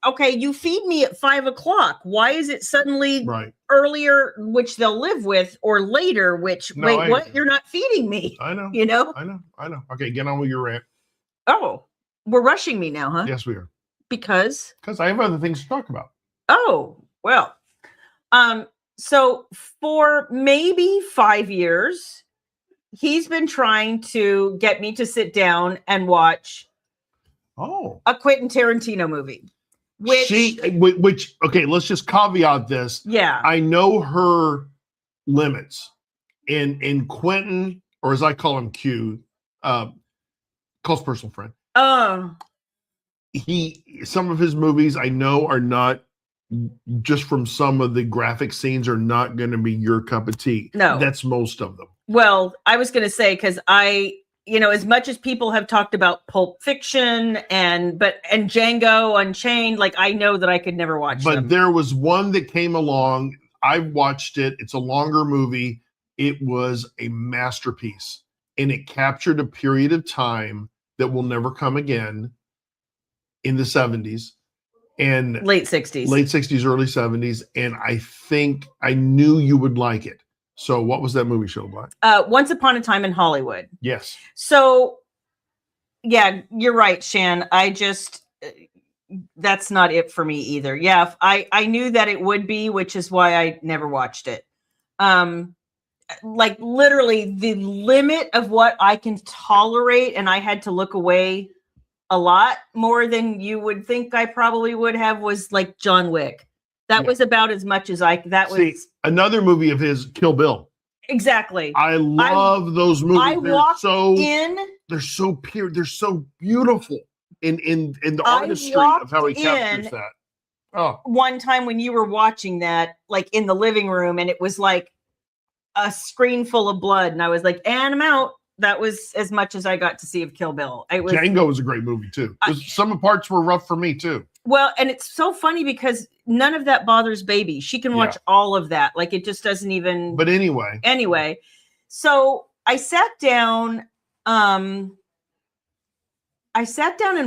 okay, you feed me at 5 o'clock. Why is it suddenly earlier, which they'll live with, or later, which, what? You're not feeding me. I know. You know? I know. Okay, get on with your rant. Oh. We're rushing me now, huh? Yes, we are. Because I have other things to talk about. Oh, well. So for maybe 5 years, he's been trying to get me to sit down and watch a Quentin Tarantino movie. Which okay, let's just caveat this. Yeah. I know her limits. In Quentin, or as I call him Q, close personal friend. Some of his movies I know are not, just from some of the graphic scenes, are not going to be your cup of tea. No, that's most of them. Well, I was going to say, because as much as people have talked about Pulp Fiction and Django Unchained, like I know that I could never watch them. But there was one that came along. I watched it. It's a longer movie. It was a masterpiece, and it captured a period of time that will never come again in the 70s and late 60s, early 70s. And I think I knew you would like it. So what was that movie, Shayla? Once Upon a Time in Hollywood. Yes. So yeah, you're right, Shan. That's not it for me either. Yeah. I knew that it would be, which is why I never watched it. Like literally the limit of what I can tolerate, and I had to look away a lot more than you would think I probably would have, was like John Wick. That was about as much as was another movie of his, Kill Bill. Exactly. I love those movies. They're so pure, they're so beautiful in the artistry of how he captures that. Oh, one time when you were watching that, like in the living room, and it was like a screen full of blood, and I was like, and I'm out. That was as much as I got to see of Kill Bill. Django was a great movie too. Some parts were rough for me too. Well, and it's so funny because none of that bothers Baby. She can watch all of that. Like it just doesn't even. But anyway. So I sat down. And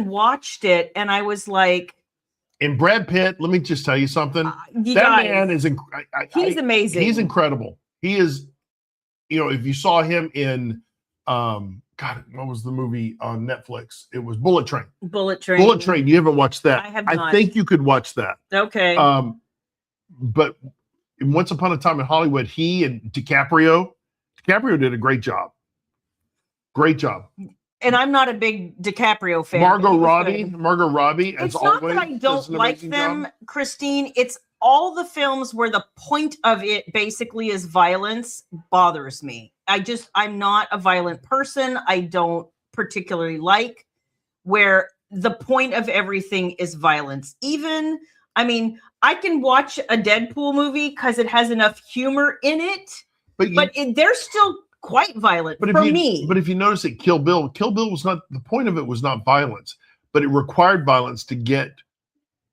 watched it, and I was like. And Brad Pitt, let me just tell you something. Man is he's amazing. He's incredible. He is. If you saw him in. God, what was the movie on Netflix? It was Bullet Train. Bullet Train. You haven't watched that? I have not. I think you could watch that. Okay. But Once Upon a Time in Hollywood, he and DiCaprio did a great job. Great job. And I'm not a big DiCaprio fan. Margot Robbie. It's not that I don't like them, Christine. It's all the films where the point of it basically is violence bothers me. I'm not a violent person. I don't particularly like where the point of everything is violence. I can watch a Deadpool movie because it has enough humor in it, but they're still quite violent for me. But if you notice it, Kill Bill was not, the point of it was not violence, but it required violence to get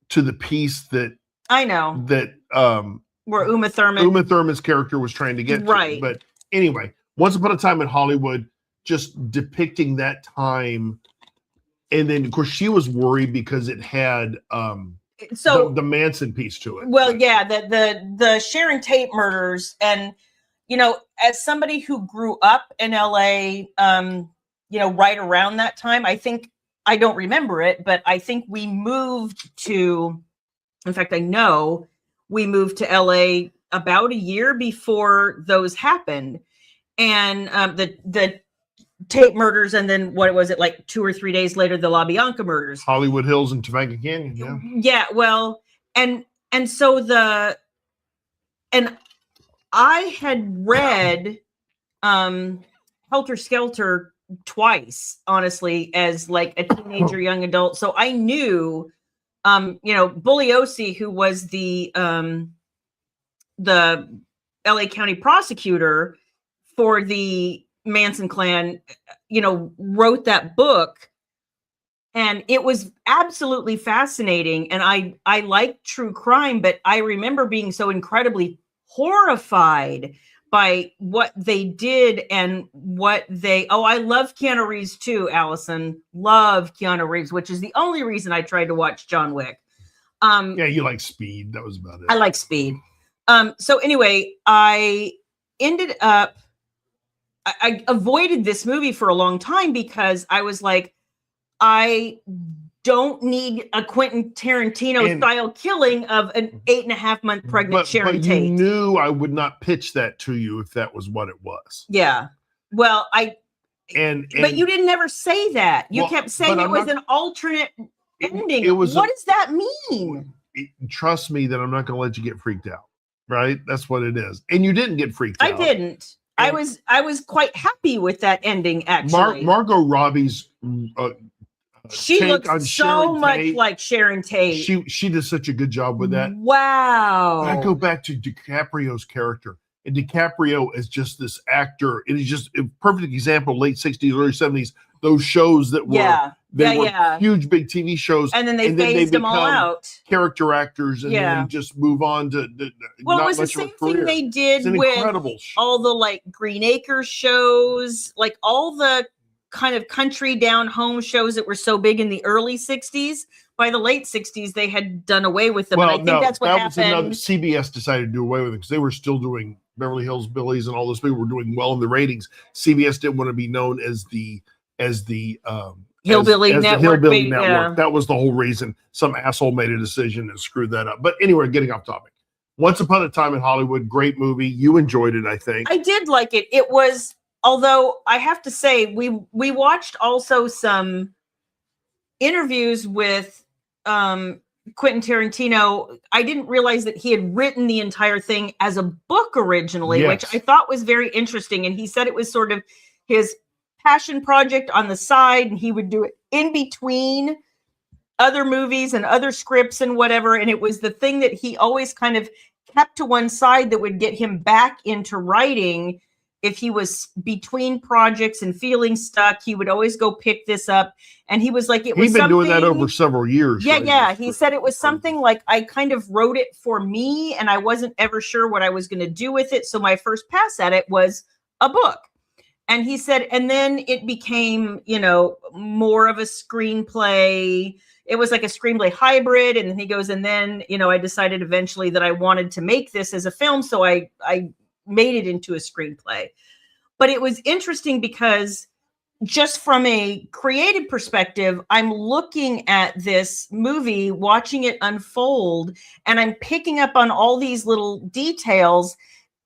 to the piece that I know that where Uma Thurman's character was trying to get right. to. But anyway, Once Upon a Time in Hollywood, just depicting that time, and then of course she was worried because it had the Manson piece to it. Well, yeah, the Sharon Tate murders, and as somebody who grew up in LA, right around that time, I don't remember it, but I think we moved to. In fact, I know we moved to LA about a year before those happened. And the Tate murders, and then what was it, like 2 or 3 days later, the LaBianca murders. Hollywood Hills and Topanga Canyon. Yeah. Yeah. Well, and so and I had read Helter Skelter twice, honestly, as like a teenager, young adult. So I knew, Bugliosi, who was the LA County prosecutor for the Manson clan, wrote that book. And it was absolutely fascinating. And I like true crime, but I remember being so incredibly horrified by what they did and I love Keanu Reeves too, Allison. Love Keanu Reeves, which is the only reason I tried to watch John Wick. Yeah, you like Speed. That was about it. I like Speed. So anyway, I ended up, I avoided this movie for a long time because I was like, I don't need a Quentin Tarantino style killing of an 8.5-month pregnant Sharon Tate. You knew I would not pitch that to you if that was what it was. Yeah. Well, but you didn't ever say that. You kept saying it was an alternate ending. What does that mean? Trust me that I'm not going to let you get freaked out. Right? That's what it is. And you didn't get freaked out. I didn't. I was quite happy with that ending, actually. Margot Robbie's she looks so much like Sharon Tate. She did such a good job with that. Wow. I go back to DiCaprio's character. And DiCaprio is just this actor. It is just a perfect example, late 60s, early 70s, those shows that were huge, big TV shows. And then they phased them all out. Character actors, and then just move on to it was the same thing they did with all the like Green Acres shows, like all the kind of country down home shows that were so big in the early 60s. By the late 60s, they had done away with them. Well, and I think that's what happened. CBS decided to do away with it because they were still doing Beverly Hills Billies, and all those people were doing well in the ratings. CBS didn't want to be known as the Hillbilly Network. Network. That was the whole reason. Some asshole made a decision and screwed that up. But anyway, getting off topic. Once Upon a Time in Hollywood, great movie. You enjoyed it, I think. I did like it. It was, although I have to say, we watched also some interviews with Quentin Tarantino. I didn't realize that he had written the entire thing as a book originally, which I thought was very interesting. And he said it was sort of his passion project on the side, and he would do it in between other movies and other scripts and whatever. And it was the thing that he always kind of kept to one side that would get him back into writing. If he was between projects and feeling stuck, he would always go pick this up. And he was like, he's been doing that over several years. Yeah, yeah. He said it was something like, I kind of wrote it for me, and I wasn't ever sure what I was going to do with it. So my first pass at it was a book. And he said, and then it became, more of a screenplay. It was like a screenplay hybrid. And he goes, and then, I decided eventually that I wanted to make this as a film. So I made it into a screenplay. But it was interesting because just from a creative perspective, I'm looking at this movie, watching it unfold, and I'm picking up on all these little details.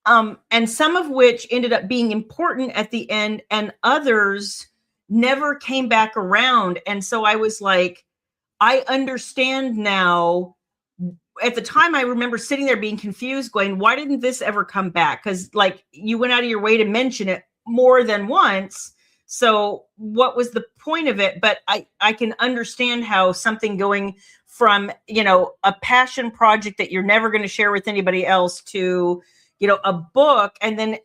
And some of which ended up being important at the end, and others never came back around. And so I was like, I understand now. At the time, I remember sitting there being confused, going, why didn't this ever come back? Because like you went out of your way to mention it more than once. So what was the point of it? But I can understand how something going from, a passion project that you're never going to share with anybody else to, a book, and then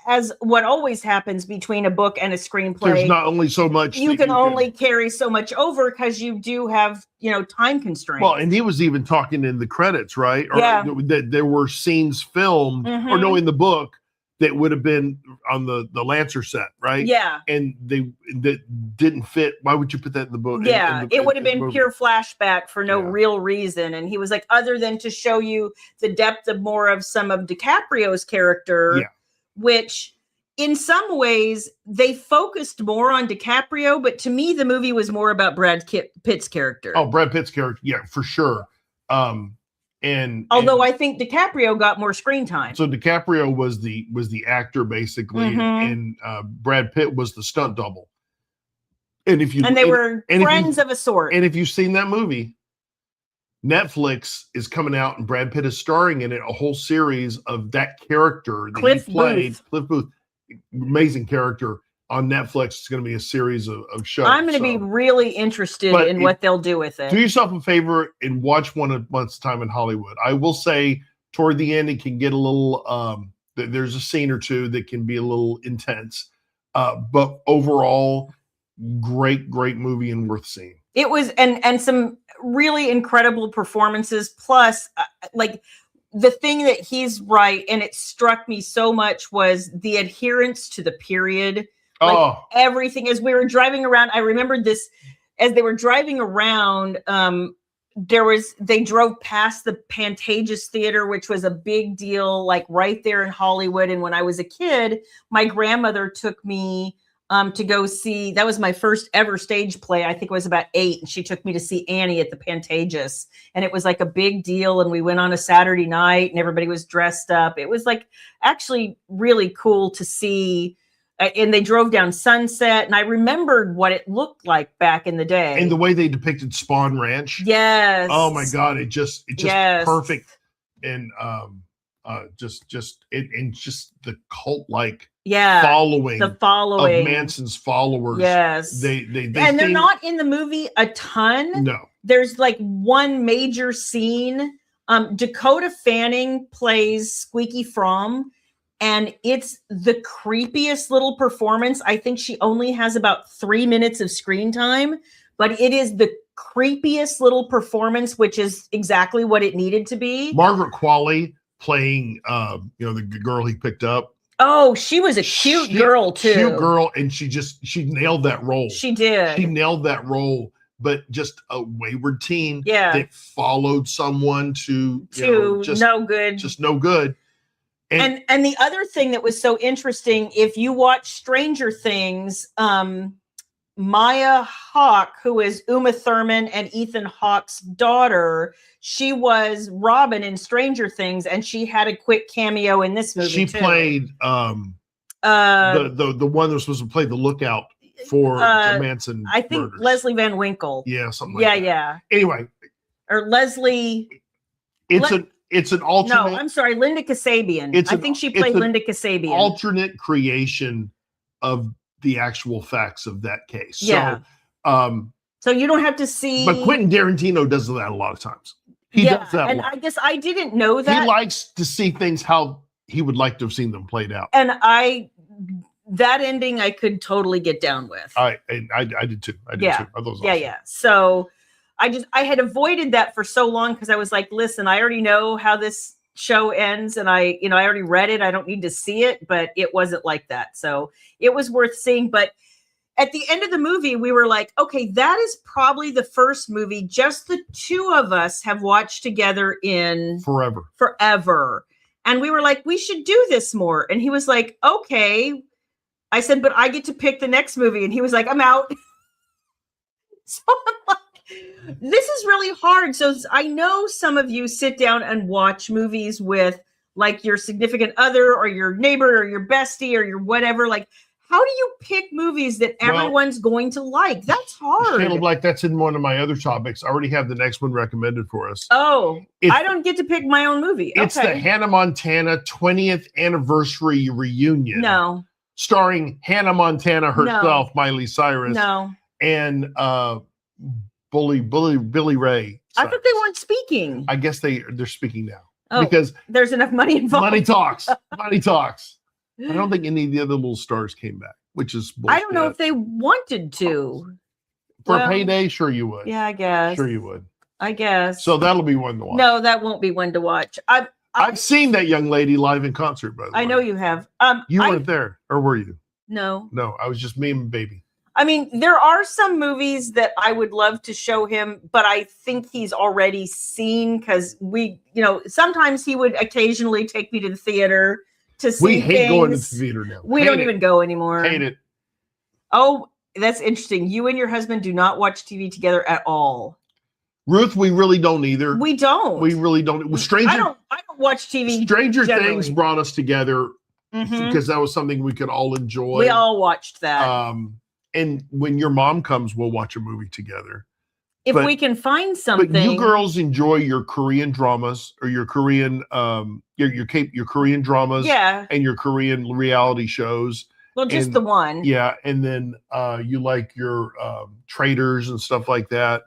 as what always happens between a book and a screenplay, there's not only so much you can only carry so much over because you do have, time constraints. Well, and he was even talking in the credits, right? That there were scenes filmed or no, in the book that would have been on the Lancer set, right? Yeah. And that didn't fit. Why would you put that in the book? Yeah, it would have been pure flashback for no real reason. And he was like, other than to show you the depth of more of some of DiCaprio's character, which in some ways they focused more on DiCaprio, but to me, the movie was more about Brad Pitt's character. Oh, Brad Pitt's character. Yeah, for sure. although I think DiCaprio got more screen time. So DiCaprio was the actor basically, and Brad Pitt was the stunt double. And they were friends of a sort. And if you've seen that movie, Netflix is coming out and Brad Pitt is starring in it, a whole series of that character that Cliff he played. Booth. Cliff Booth, amazing character on Netflix. It's going to be a series of shows. I'm going to be really interested in what they'll do with it. Do yourself a favor and watch one at once time in Hollywood. I will say toward the end, it can get a little, there's a scene or two that can be a little intense. But overall, great movie and worth seeing. It was, and some really incredible performances. Plus, like the thing that he's right, and it struck me so much, was the adherence to the period. Like everything, as we were driving around, I remembered this as they were driving around. They drove past the Pantages Theater, which was a big deal, like right there in Hollywood. And when I was a kid, my grandmother took me to go see, that was my first ever stage play. I think it was about 8. And she took me to see Annie at the Pantages. And it was like a big deal. And we went on a Saturday night and everybody was dressed up. It was like actually really cool to see. And they drove down Sunset. And I remembered what it looked like back in the day. And the way they depicted Spawn Ranch. Yes. Oh my God. It just perfect. And just the cult-like following of Manson's followers. Yes. They and they're not in the movie a ton. No. There's like one major scene. Dakota Fanning plays Squeaky Fromm, and it's the creepiest little performance. I think she only has about 3 minutes of screen time, but it is the creepiest little performance, which is exactly what it needed to be. Margaret Qualley playing the girl he picked up. Oh, she was a cute girl too. Cute girl, and she nailed that role. She did. She nailed that role, but just a wayward teen that followed someone to no good. Just no good. And the other thing that was so interesting, if you watch Stranger Things, Maya Hawke, who is Uma Thurman and Ethan Hawke's daughter, she was Robin in Stranger Things, and she had a quick cameo in this movie. She played the one that was supposed to play the lookout for the Manson. I think murders. Leslie Van Winkle. Yeah, something like that. Yeah. Anyway, or Leslie. It's an alternate. No, I'm sorry, Linda Kasabian. I think she played Linda Kasabian. Alternate creation of the actual facts of that case. Yeah. So you don't have to see. But Quentin Tarantino does that a lot of times. He does that. And I guess I didn't know that. He likes to see things how he would like to have seen them played out. And that ending I could totally get down with. I did too. I did too. Yeah. So I had avoided that for so long because I was like, listen, I already know how this show ends, and I already read it. I don't need to see it, but it wasn't like that. So it was worth seeing. But at the end of the movie, we were like, okay, that is probably the first movie just the two of us have watched together in forever. And we were like, we should do this more. And he was like, okay. I said, but I get to pick the next movie. And he was like, I'm out. So I'm like, this is really hard. So I know some of you sit down and watch movies with like your significant other or your neighbor or your bestie or your whatever. Like, how do you pick movies that everyone's going to like? That's hard. Shayla Black, that's in one of my other topics. I already have the next one recommended for us. Oh, I don't get to pick my own movie. It's the Hannah Montana 20th anniversary reunion. No. Starring Hannah Montana herself, Miley Cyrus. No. And Billy Ray Cyrus. I thought they weren't speaking. I guess they're speaking now. Oh, because there's enough money involved. Money talks. Money talks. I don't think any of the other little stars came back, which is bullshit. I don't know if they wanted to. For a payday, sure you would. Yeah, I guess. Sure you would. I guess. So that'll be one to watch. No, that won't be one to watch. I've seen that young lady live in concert, by the way. I know you have. You weren't there, or were you? No. No, I was just me and baby. I mean, there are some movies that I would love to show him, but I think he's already seen because sometimes he would occasionally take me to the theater to see We hate things. going to the theater now. We don't even go anymore. Hate it. Oh, that's interesting. You and your husband do not watch TV together at all. Ruth, we really don't either. We don't. We really don't. I don't watch TV. Stranger generally. Things brought us together Mhm. because that was something we could all enjoy. We all watched that. And when your mom comes, we'll watch a movie together. If we can find something. But you girls enjoy your Korean dramas or your Korean your Korean dramas, and your Korean reality shows. Well, just the one. Yeah, and then you like your traders and stuff like that.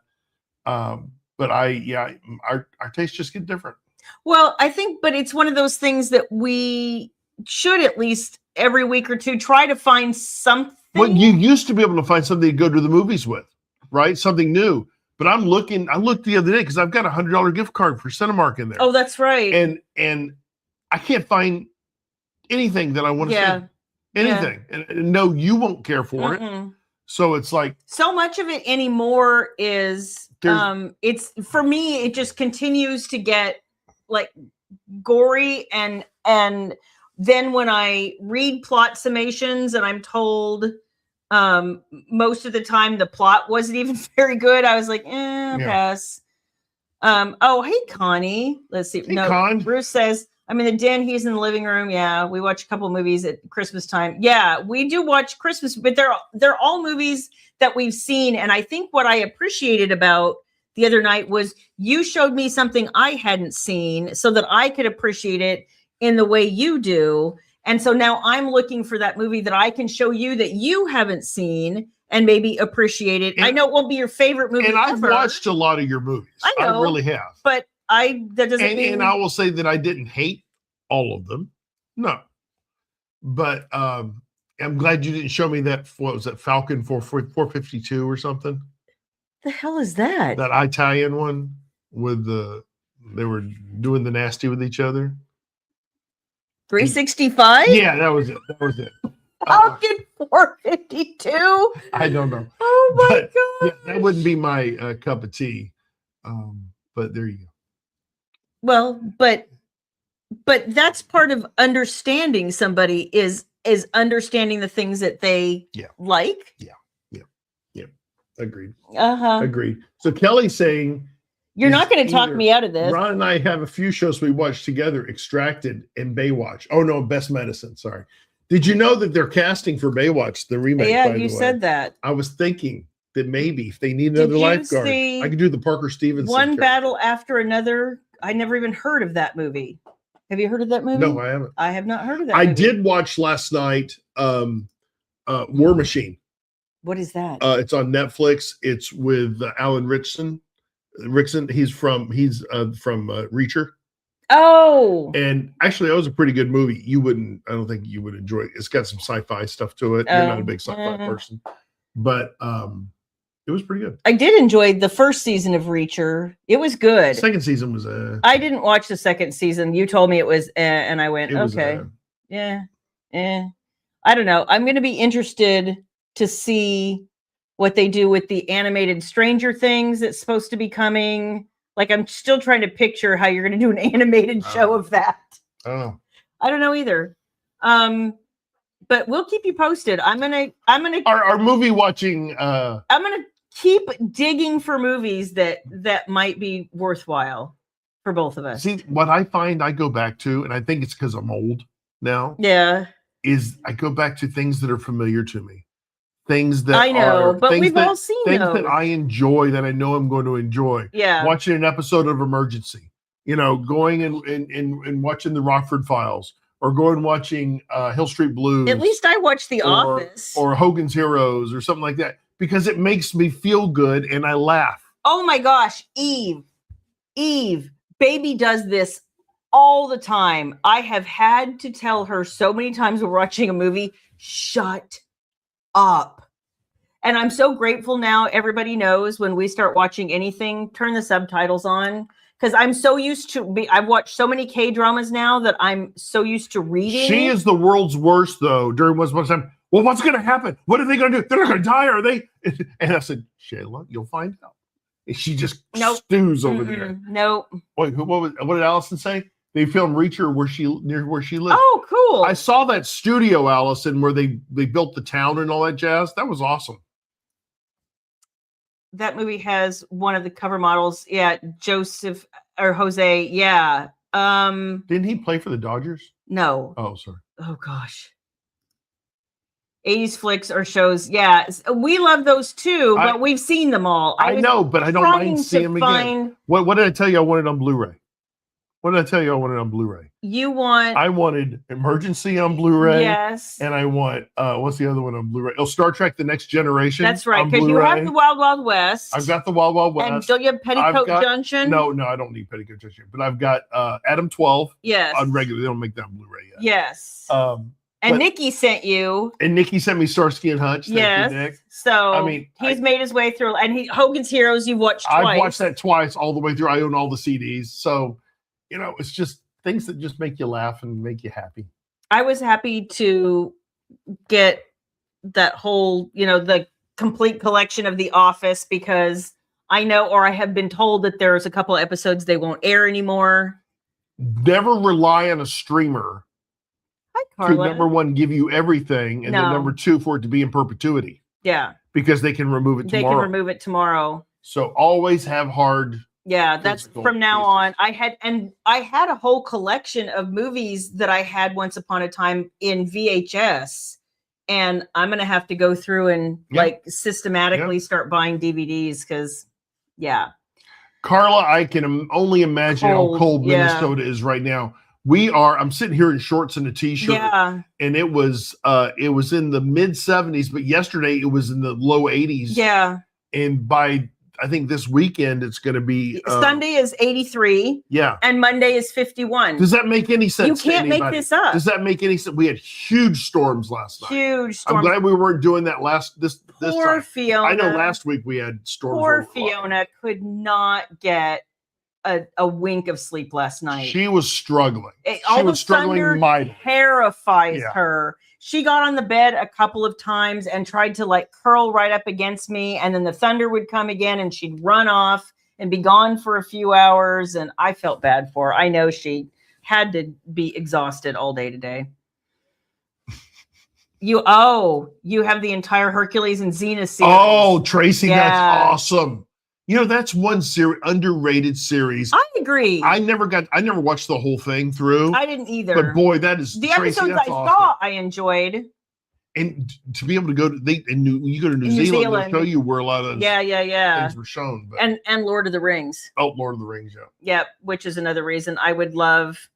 But our tastes just get different. Well, I think, but it's one of those things that we should at least every week or two try to find something. Well, you used to be able to find something to go to the movies with, right? Something new. But I looked the other day because I've got $100 gift card for Cinemark in there. Oh, that's right. And I can't find anything that I want to see. Anything. Yeah. And no, you won't care for it. So it's like so much of it anymore is it's for me, it just continues to get like gory and then when I read plot summations and I'm told most of the time the plot wasn't even very good, I was like, pass. Oh, hey Connie. Let's see. Hey, Con. Bruce says, I'm in the den, he's in the living room. Yeah, we watch a couple movies at Christmas time. Yeah, we do watch Christmas, but they're all movies that we've seen. And I think what I appreciated about the other night was you showed me something I hadn't seen so that I could appreciate it in the way you do. And so now I'm looking for that movie that I can show you that you haven't seen and maybe appreciate it. I know it won't be your favorite movie and I've watched a lot of your movies. I know. I really have. But that doesn't mean. And I will say that I didn't hate all of them. No. But I'm glad you didn't show me that. What was that? Falcon 452 or something? The hell is that? That Italian one with they were doing the nasty with each other. 365? Yeah, that was it. Falcon 452? I don't know. Oh my God. Yeah, that wouldn't be my cup of tea. But there you go. Well, but that's part of understanding somebody is understanding the things that they like. Yeah. Agreed. Uh-huh. Agreed. So Kelly's saying you're not going to talk me out of this. Ron and I have a few shows we watched together, Extracted and Baywatch. Oh no, Best Medicine. Sorry. Did you know that they're casting for Baywatch, the remake? Yeah, you said that. I was thinking that maybe if they need another lifeguard, I could do the Parker Stevenson. One Battle After Another. I never even heard of that movie. Have you heard of that movie? No, I haven't. I have not heard of that movie. I did watch last night War Machine. What is that? It's on Netflix. It's with Alan Ritchson. He's from Reacher. Oh. And actually, that was a pretty good movie. I don't think you would enjoy it. It's got some sci-fi stuff to it. You're not a big sci-fi person. But it was pretty good. I did enjoy the first season of Reacher. It was good. The second season was I didn't watch the second season. You told me it was and I went, okay. Yeah. I don't know. I'm going to be interested to see what they do with the animated Stranger Things that's supposed to be coming. Like, I'm still trying to picture how you're going to do an animated show of that. Oh, I don't know either. But we'll keep you posted. I'm gonna. Our movie watching. I'm gonna keep digging for movies that might be worthwhile for both of us. See, what I find I go back to, and I think it's because I'm old now. Yeah. Is I go back to things that are familiar to me. Things that I know, but we've all seen things those. that I enjoy that I know I'm going to enjoy. Yeah. Watching an episode of Emergency, going and watching the Rockford Files, or going watching Hill Street Blues. At least I watched The Office. Or Hogan's Heroes or something like that, because it makes me feel good and I laugh. Oh my gosh, Eve, baby does this all the time. I have had to tell her so many times we're watching a movie, shut up. And I'm so grateful now. Everybody knows when we start watching anything, turn the subtitles on, because I'm so used to I've watched so many K-dramas now that I'm so used to reading. She is the world's worst though. During one time, well, what's going to happen? What are they going to do? They're not going to die, are they? And I said, Shayla, you'll find out. And she just stews over there. Nope. Wait, what did Allison say? They filmed Reacher near where she lives. Oh, cool. I saw that studio, Allison, where they built the town and all that jazz. That was awesome. that movie has one of the cover models. Yeah, Joseph or Jose. Yeah. Didn't he play for the Dodgers? No. Oh, sorry. Oh gosh. 80s flicks or shows. Yeah, we love those too, but we've seen them all. I know, but I don't mind seeing them again. What did I tell you I wanted on Blu-ray? What did I tell you I wanted on Blu-ray? I wanted Emergency on Blu-ray. Yes. And I want, what's the other one on Blu-ray? Oh, Star Trek The Next Generation. That's right, because you have the Wild Wild West. I've got the Wild Wild West. And don't you have Petticoat Junction? No, I don't need Petticoat Junction. But I've got Adam 12. Yes. On regular. They don't make that on Blu-ray yet. Yes. And Nikki sent you. And Nikki sent me Starsky and Hutch. Yes. Thank you, Nick. So I mean, he's made his way through. And Hogan's Heroes, you watched twice. I've watched that twice all the way through. I own all the CDs. So, it's just things that just make you laugh and make you happy. I was happy to get that whole, the complete collection of The Office, because I know, or I have been told that there's a couple of episodes they won't air anymore. Never rely on a streamer. Hi, Carla. To number one, give you everything, and then number two, for it to be in perpetuity. Yeah. Because they can remove it tomorrow. They can remove it tomorrow. So always have hard. Yeah, that's from now on. I had a whole collection of movies that I had once upon a time in VHS, and I'm gonna have to go through and systematically start buying DVDs because, Carla, I can only imagine how cold Minnesota is right now. I'm sitting here in shorts and a t-shirt, and it was in the mid 70s, but yesterday it was in the low 80s. Yeah, and by I think this weekend it's going to be Sunday is 83. Yeah. And Monday is 51. Does that make any sense? You can't make this up. Does that make any sense? We had huge storms last night. Huge storms. I'm glad we weren't doing that this Poor time. Fiona. I know last week we had storms. Poor Fiona could not get a wink of sleep last night. She was struggling. She was struggling mightily. Terrifies her. She got on the bed a couple of times and tried to curl right up against me. And then the thunder would come again and she'd run off and be gone for a few hours. And I felt bad for her. I know she had to be exhausted all day today. You have the entire Hercules and Xena series. Oh, Tracy, that's awesome. That's one underrated series. I agree. I never watched the whole thing through. I didn't either. But boy, that is the episodes I saw. I enjoyed. And to be able to go to you go to New Zealand, they'll show you where a lot of things were shown. But, and Lord of the Rings. Oh, Lord of the Rings, yeah. Yep, which is another reason I would love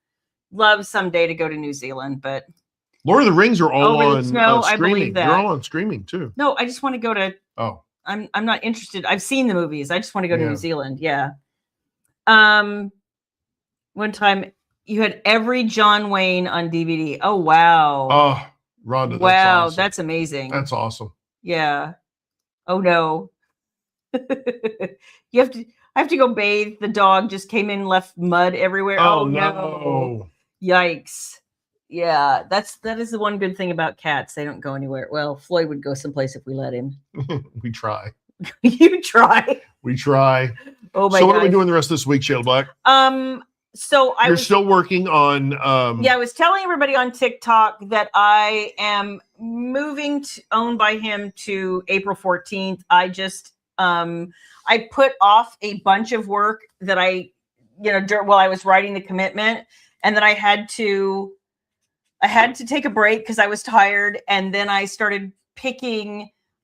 someday to go to New Zealand, but Lord of the Rings are all on streaming. I believe that. They're all on streaming too. No, I just want to go to. Oh. I'm not interested. I've seen the movies. I just want to go to New Zealand. Yeah. One time you had every John Wayne on DVD. Oh wow. Oh, Rhonda. Wow, awesome. that's amazing. That's awesome. Yeah. Oh no. I have to go bathe. The dog just came in and left mud everywhere. Oh no. Yikes. Yeah, that is the one good thing about cats. They don't go anywhere. Well, Floyd would go someplace if we let him. We try. You try. We try. Oh my God. So what are we doing the rest of this week, Shayla Black? So You're still working on I was telling everybody on TikTok that I am moving owned by him to April 14th. I just I put off a bunch of work that while I was writing the commitment, and then I had to take a break because I was tired. And then I started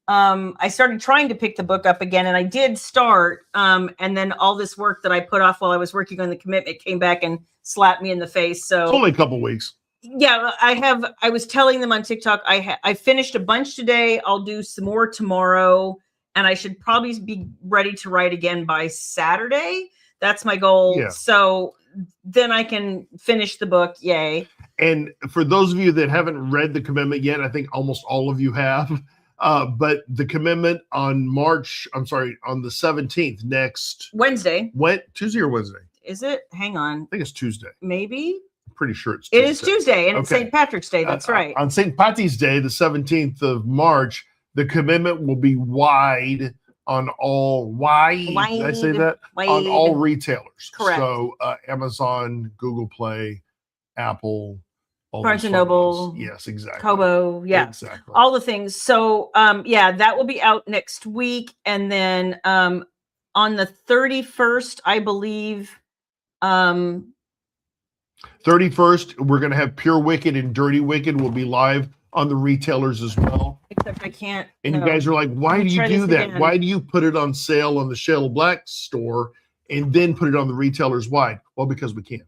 trying to pick the book up again. And I did start. And then all this work that I put off while I was working on the commitment came back and slapped me in the face. So it's only a couple weeks. Yeah, I was telling them on TikTok, I finished a bunch today. I'll do some more tomorrow. And I should probably be ready to write again by Saturday. That's my goal. Yeah. So then I can finish the book. Yay. And for those of you that haven't read the commitment yet, I think almost all of you have. But the commitment on the 17th, next Wednesday. Tuesday or Wednesday? Is it? Hang on. I think it's Tuesday. Maybe. I'm pretty sure it's Tuesday. It is Tuesday, and it's St. Patrick's Day. That's right. On St. Patty's Day, the 17th of March, the commitment will be wide on all did I say that? On all retailers. Correct. So Amazon, Google Play, Apple, all Barnes those and Noble, photos. Yes, exactly. Kobo, yeah, exactly. all the things. So, yeah, that will be out next week, and then on the 31st, I believe. 31st, we're going to have Pure Wicked and Dirty Wicked will be live on the retailers as well. Except I can't. And you guys are like, why do you do that? Why do you put it on sale on the Shayla Black store and then put it on the retailers wide? Well, because we can.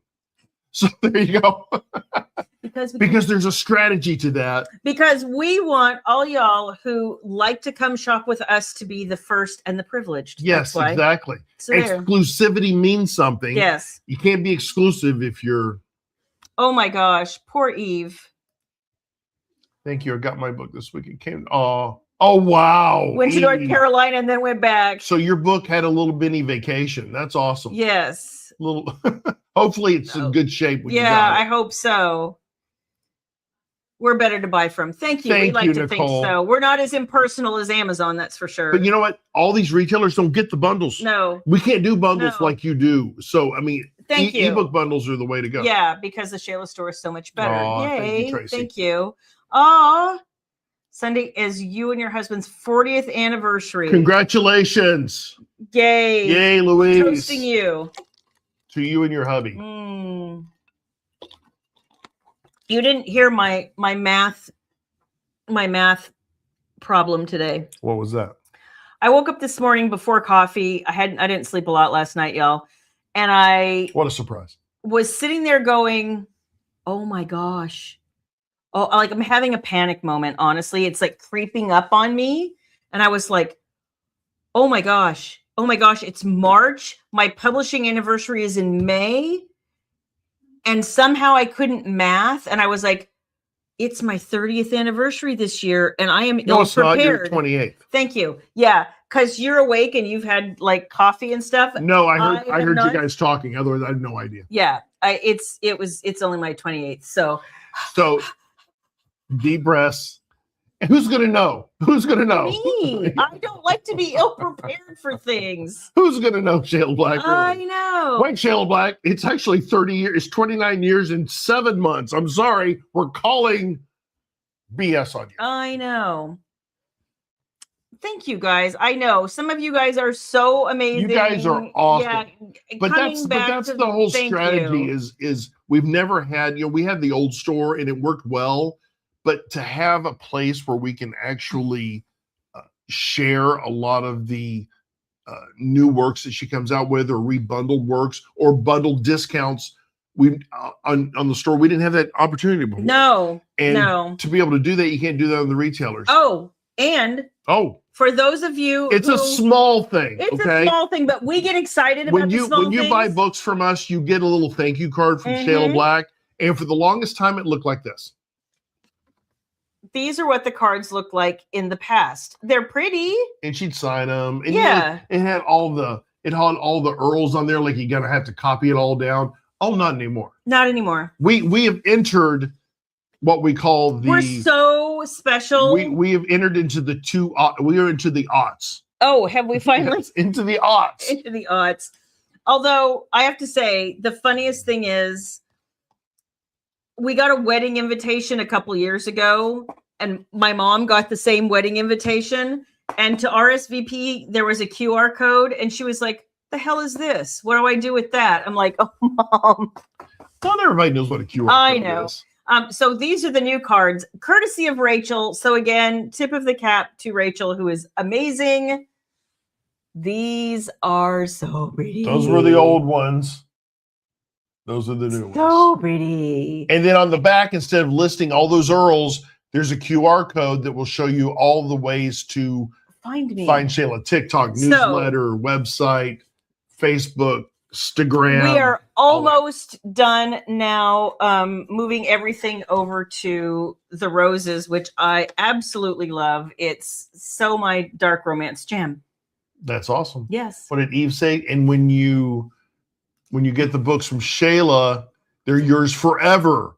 So there you go. Because there's a strategy to that. Because we want all y'all who like to come shop with us to be the first and the privileged. Yes, exactly. So exclusivity means something. Yes. You can't be exclusive if you're. Oh my gosh, poor Eve. Thank you. I got my book this week. It came. Oh wow. Went to North Carolina and then went back. So your book had a little mini vacation. That's awesome. Yes. Little. Hopefully it's in good shape. When yeah, I hope so. We're better to buy from. Thank you. We like to Nicole. think so. We're not as impersonal as Amazon, that's for sure. But you know what? All these retailers don't get the bundles. No. We can't do bundles like you do. So, I mean, thank you. Ebook bundles are the way to go. Yeah, because the Shayla store is so much better. Aw, Yay. thank you, Tracy. Thank you. Oh, Sunday is you and your husband's 40th anniversary. Congratulations. Yay. Yay, Louise. Toasting you. To you and your hubby. You didn't hear my math problem today. What was that? I woke up this morning before coffee. I didn't sleep a lot last night, y'all. And what a surprise. Was sitting there going, oh my gosh. Oh, like I'm having a panic moment, honestly. It's like creeping up on me. And I was like, oh my gosh, it's March. My publishing anniversary is in May. And somehow I couldn't math. And I was like, it's my 30th anniversary this year. And I am ill prepared. You're 28th. Thank you. Yeah. Because you're awake and you've had like coffee and stuff. No, I heard you guys talking. Otherwise, I had no idea. Yeah. It's only my 28th. So deep breaths. And who's going to know? Who's going to know? Me. I don't like to be ill prepared for things. Who's going to know Shayla Black? Really? I know. Wait, Shayla Black, it's actually 30 years. It's 29 years and 7 months. I'm sorry. We're calling BS on you. I know. Thank you guys. I know some of you guys are so amazing. You guys are awesome. Yeah, but that's the whole strategy is we've never had, we had the old store and it worked well. But to have a place where we can actually share a lot of the new works that she comes out with, or rebundled works, or bundled discounts, we on the store, we didn't have that opportunity before. No, to be able to do that, you can't do that on the retailers. For those of you, it's a small thing. It's a small thing, but we get excited about the small things. When you buy books from us, you get a little thank you card from Shayla Black, and for the longest time, it looked like this. These are what the cards look like in the past. They're pretty. And she'd sign them. And yeah. It had all the Earls on there, like you're gonna have to copy it all down. Oh, not anymore. Not anymore. We have entered what we call We're so special. We have entered into the we are into the aughts. Oh, have we finally into the aughts? Into the aughts. Although I have to say, the funniest thing is, we got a wedding invitation a couple years ago, and my mom got the same wedding invitation. And to RSVP, there was a QR code, and she was like, "The hell is this? What do I do with that?" I'm like, "Oh, Mom." Not everybody knows what a QR code is. So these are the new cards, courtesy of Rachel. So again, tip of the cap to Rachel, who is amazing. These are so pretty. Those were the old ones. Those are the new ones. So pretty. And then on the back, instead of listing all those Earls, there's a QR code that will show you all the ways to find Shayla. TikTok, newsletter, website, Facebook, Instagram. We are almost done now, moving everything over to the roses, which I absolutely love. It's so my dark romance jam. That's awesome. Yes. What did Eve say? And when you get the books from Shayla, they're yours forever.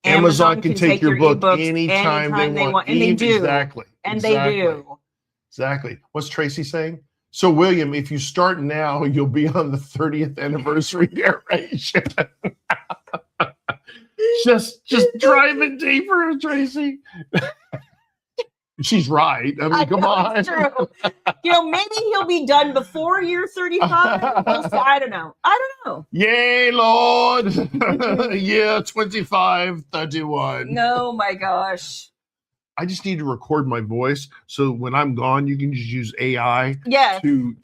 Amazon can take your book anytime they want. And they do. Exactly. And they do. Exactly. What's Tracy saying? So, William, if you start now, you'll be on the 30th anniversary narration. just driving deeper, Tracy. She's right. I mean, come on. It's true. Maybe he'll be done before year 35. I don't know. Yay, Lord. Yeah, 25, 31. No, my gosh. I just need to record my voice so when I'm gone, you can just use AI. Yeah. To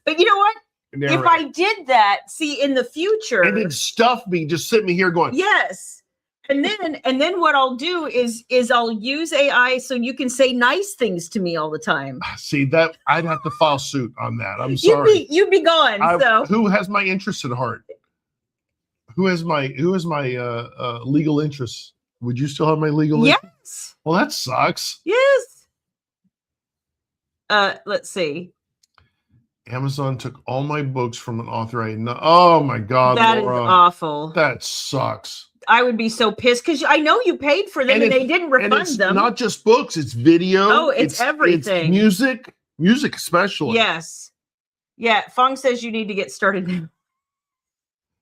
But you know what? narrate. If I did that, see in the future, and then stuff me, just sit me here going. Yes. And then what I'll do is I'll use AI so you can say nice things to me all the time. See that I'd have to file suit on that. I'm sorry. You'd be gone. So who has my interests at heart? Who has my legal interests? Would you still have my legal interests? Yes. Well, that sucks. Yes. Let's see. Amazon took all my books from an author I know. Oh my God, That Laura. is awful. That sucks. I would be so pissed because I know you paid for them and they didn't refund it's them. Not just books, it's video. Oh, it's everything. It's music especially. Yes. Yeah. Fong says you need to get started now.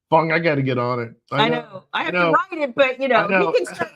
Fong, I got to get on it. I know. I have to write it, but you can start.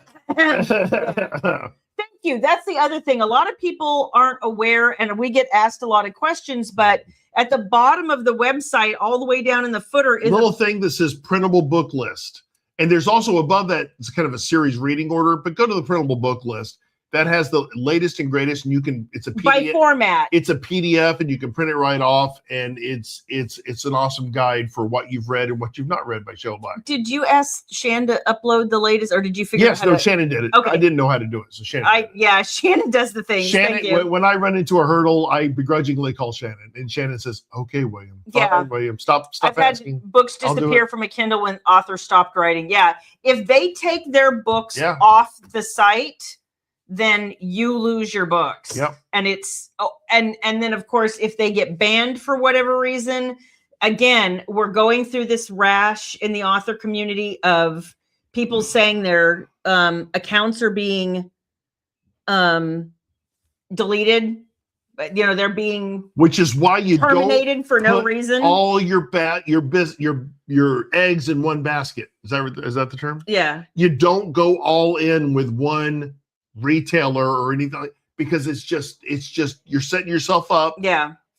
Thank you. That's the other thing. A lot of people aren't aware, and we get asked a lot of questions, but at the bottom of the website, all the way down in the footer is a little thing that says printable book list. And there's also above that, it's kind of a series reading order, but go to the printable book list. That has the latest and greatest, and it's a PDF. By format. It's a PDF, and you can print it right off, and it's an awesome guide for what you've read and what you've not read by Shayla Black. Did you ask Shan to upload the latest, or did you figure out how to? Shannon did it. Okay. I didn't know how to do it, so Shannon. Shannon does the things. Thank you. When I run into a hurdle, I begrudgingly call Shannon, and Shannon says, "Okay, William. Yeah, William, stop I've asking." had books disappear from a Kindle when authors stopped writing. Yeah, if they take their books off the site, then you lose your books. Yep. And and then of course, if they get banned for whatever reason, again, we're going through this rash in the author community of people saying their accounts are being deleted. They're being which is why you terminated for no reason. All your eggs in one basket. Is that the term? Yeah. You don't go all in with one retailer or anything, because it's just you're setting yourself up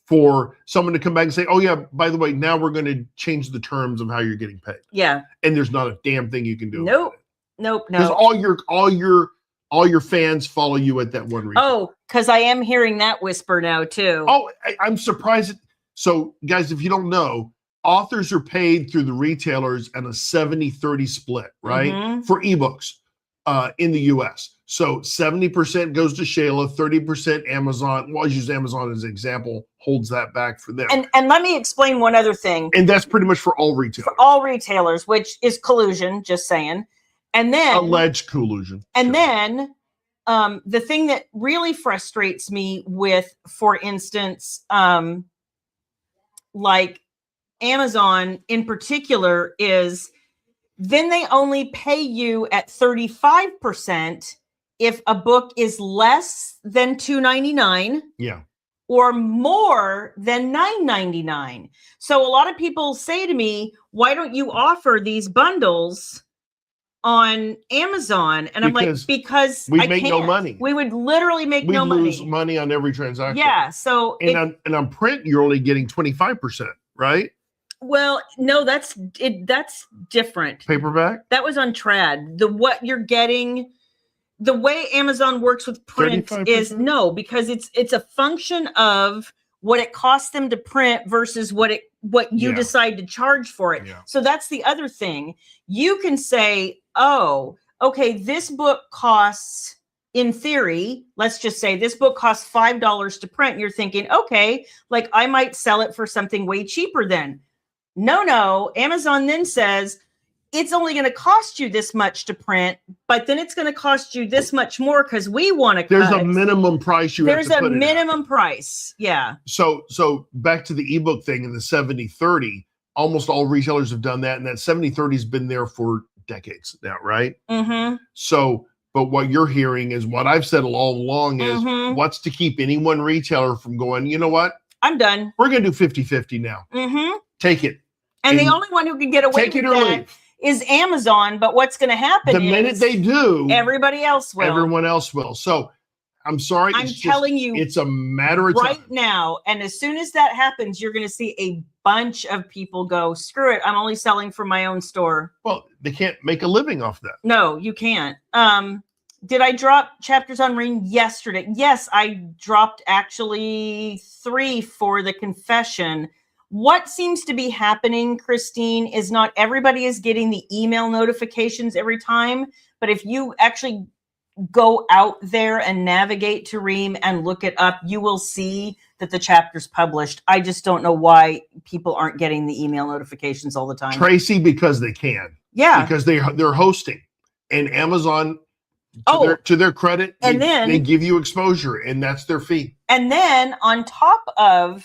for someone to come back and say, oh yeah, by the way, now we're going to change the terms of how you're getting paid. Yeah. And there's not a damn thing you can do. Nope. Because all your fans follow you at that one retailer. Oh, because I am hearing that whisper now too. Oh, I'm surprised. So guys, if you don't know, authors are paid through the retailers and a 70-30 split, right? Mm-hmm. For ebooks in the US. So 70% goes to Shayla, 30% Amazon. Well, I'll use Amazon as an example, holds that back for them. And let me explain one other thing. And that's pretty much for all retailers. For all retailers, which is collusion, just saying. And then alleged collusion. And then the thing that really frustrates me with, for instance, like Amazon in particular, is then they only pay you at 35% if a book is less than $2.99. Yeah. Or more than $9.99. So a lot of people say to me, why don't you offer these bundles on Amazon? And I'm like, because we make no money. We would literally make no money. We lose money on every transaction. Yeah. So on print, you're only getting 25%, right? Well, no, that's different. Paperback? That was on trad. What you're getting, the way Amazon works with print 35%? Is no, because it's a function of what it costs them to print versus what you decide to charge for it. Yeah. So that's the other thing. You can say, oh, okay, this book costs, in theory, let's just say this book costs $5 to print. And you're thinking, okay, like I might sell it for something way cheaper then. No. Amazon then says it's only going to cost you this much to print, but then it's going to cost you this much more because we want to. There's a minimum price you have to put. There's a minimum price. Yeah. So back to the ebook thing in the 70-30, almost all retailers have done that. And that 70-30 has been there for decades now, right? Mm-hmm. So, but what you're hearing is what I've said all along is what's to keep any one retailer from going, you know what? I'm done. We're going to do 50-50 now. Mm-hmm. Take it. And the only one who can get away with that is Amazon, but what's going to happen The minute they do, everybody else will. Everyone else will. So I'm sorry. I'm telling you, it's a matter of right time. now. And as soon as that happens, you're going to see a bunch of people go, screw it. I'm only selling from my own store. Well, they can't make a living off that. No, you can't. Did I drop chapters on Ring yesterday? Yes, I dropped actually 3 for the confession. What seems to be happening, Christine, is not everybody is getting the email notifications every time. But if you actually go out there and navigate to Ream and look it up, you will see that the chapter's published. I just don't know why people aren't getting the email notifications all the time. Tracy, because they can. Yeah. Because they're hosting. And Amazon, to their credit, they give you exposure, and that's their fee. And then on top of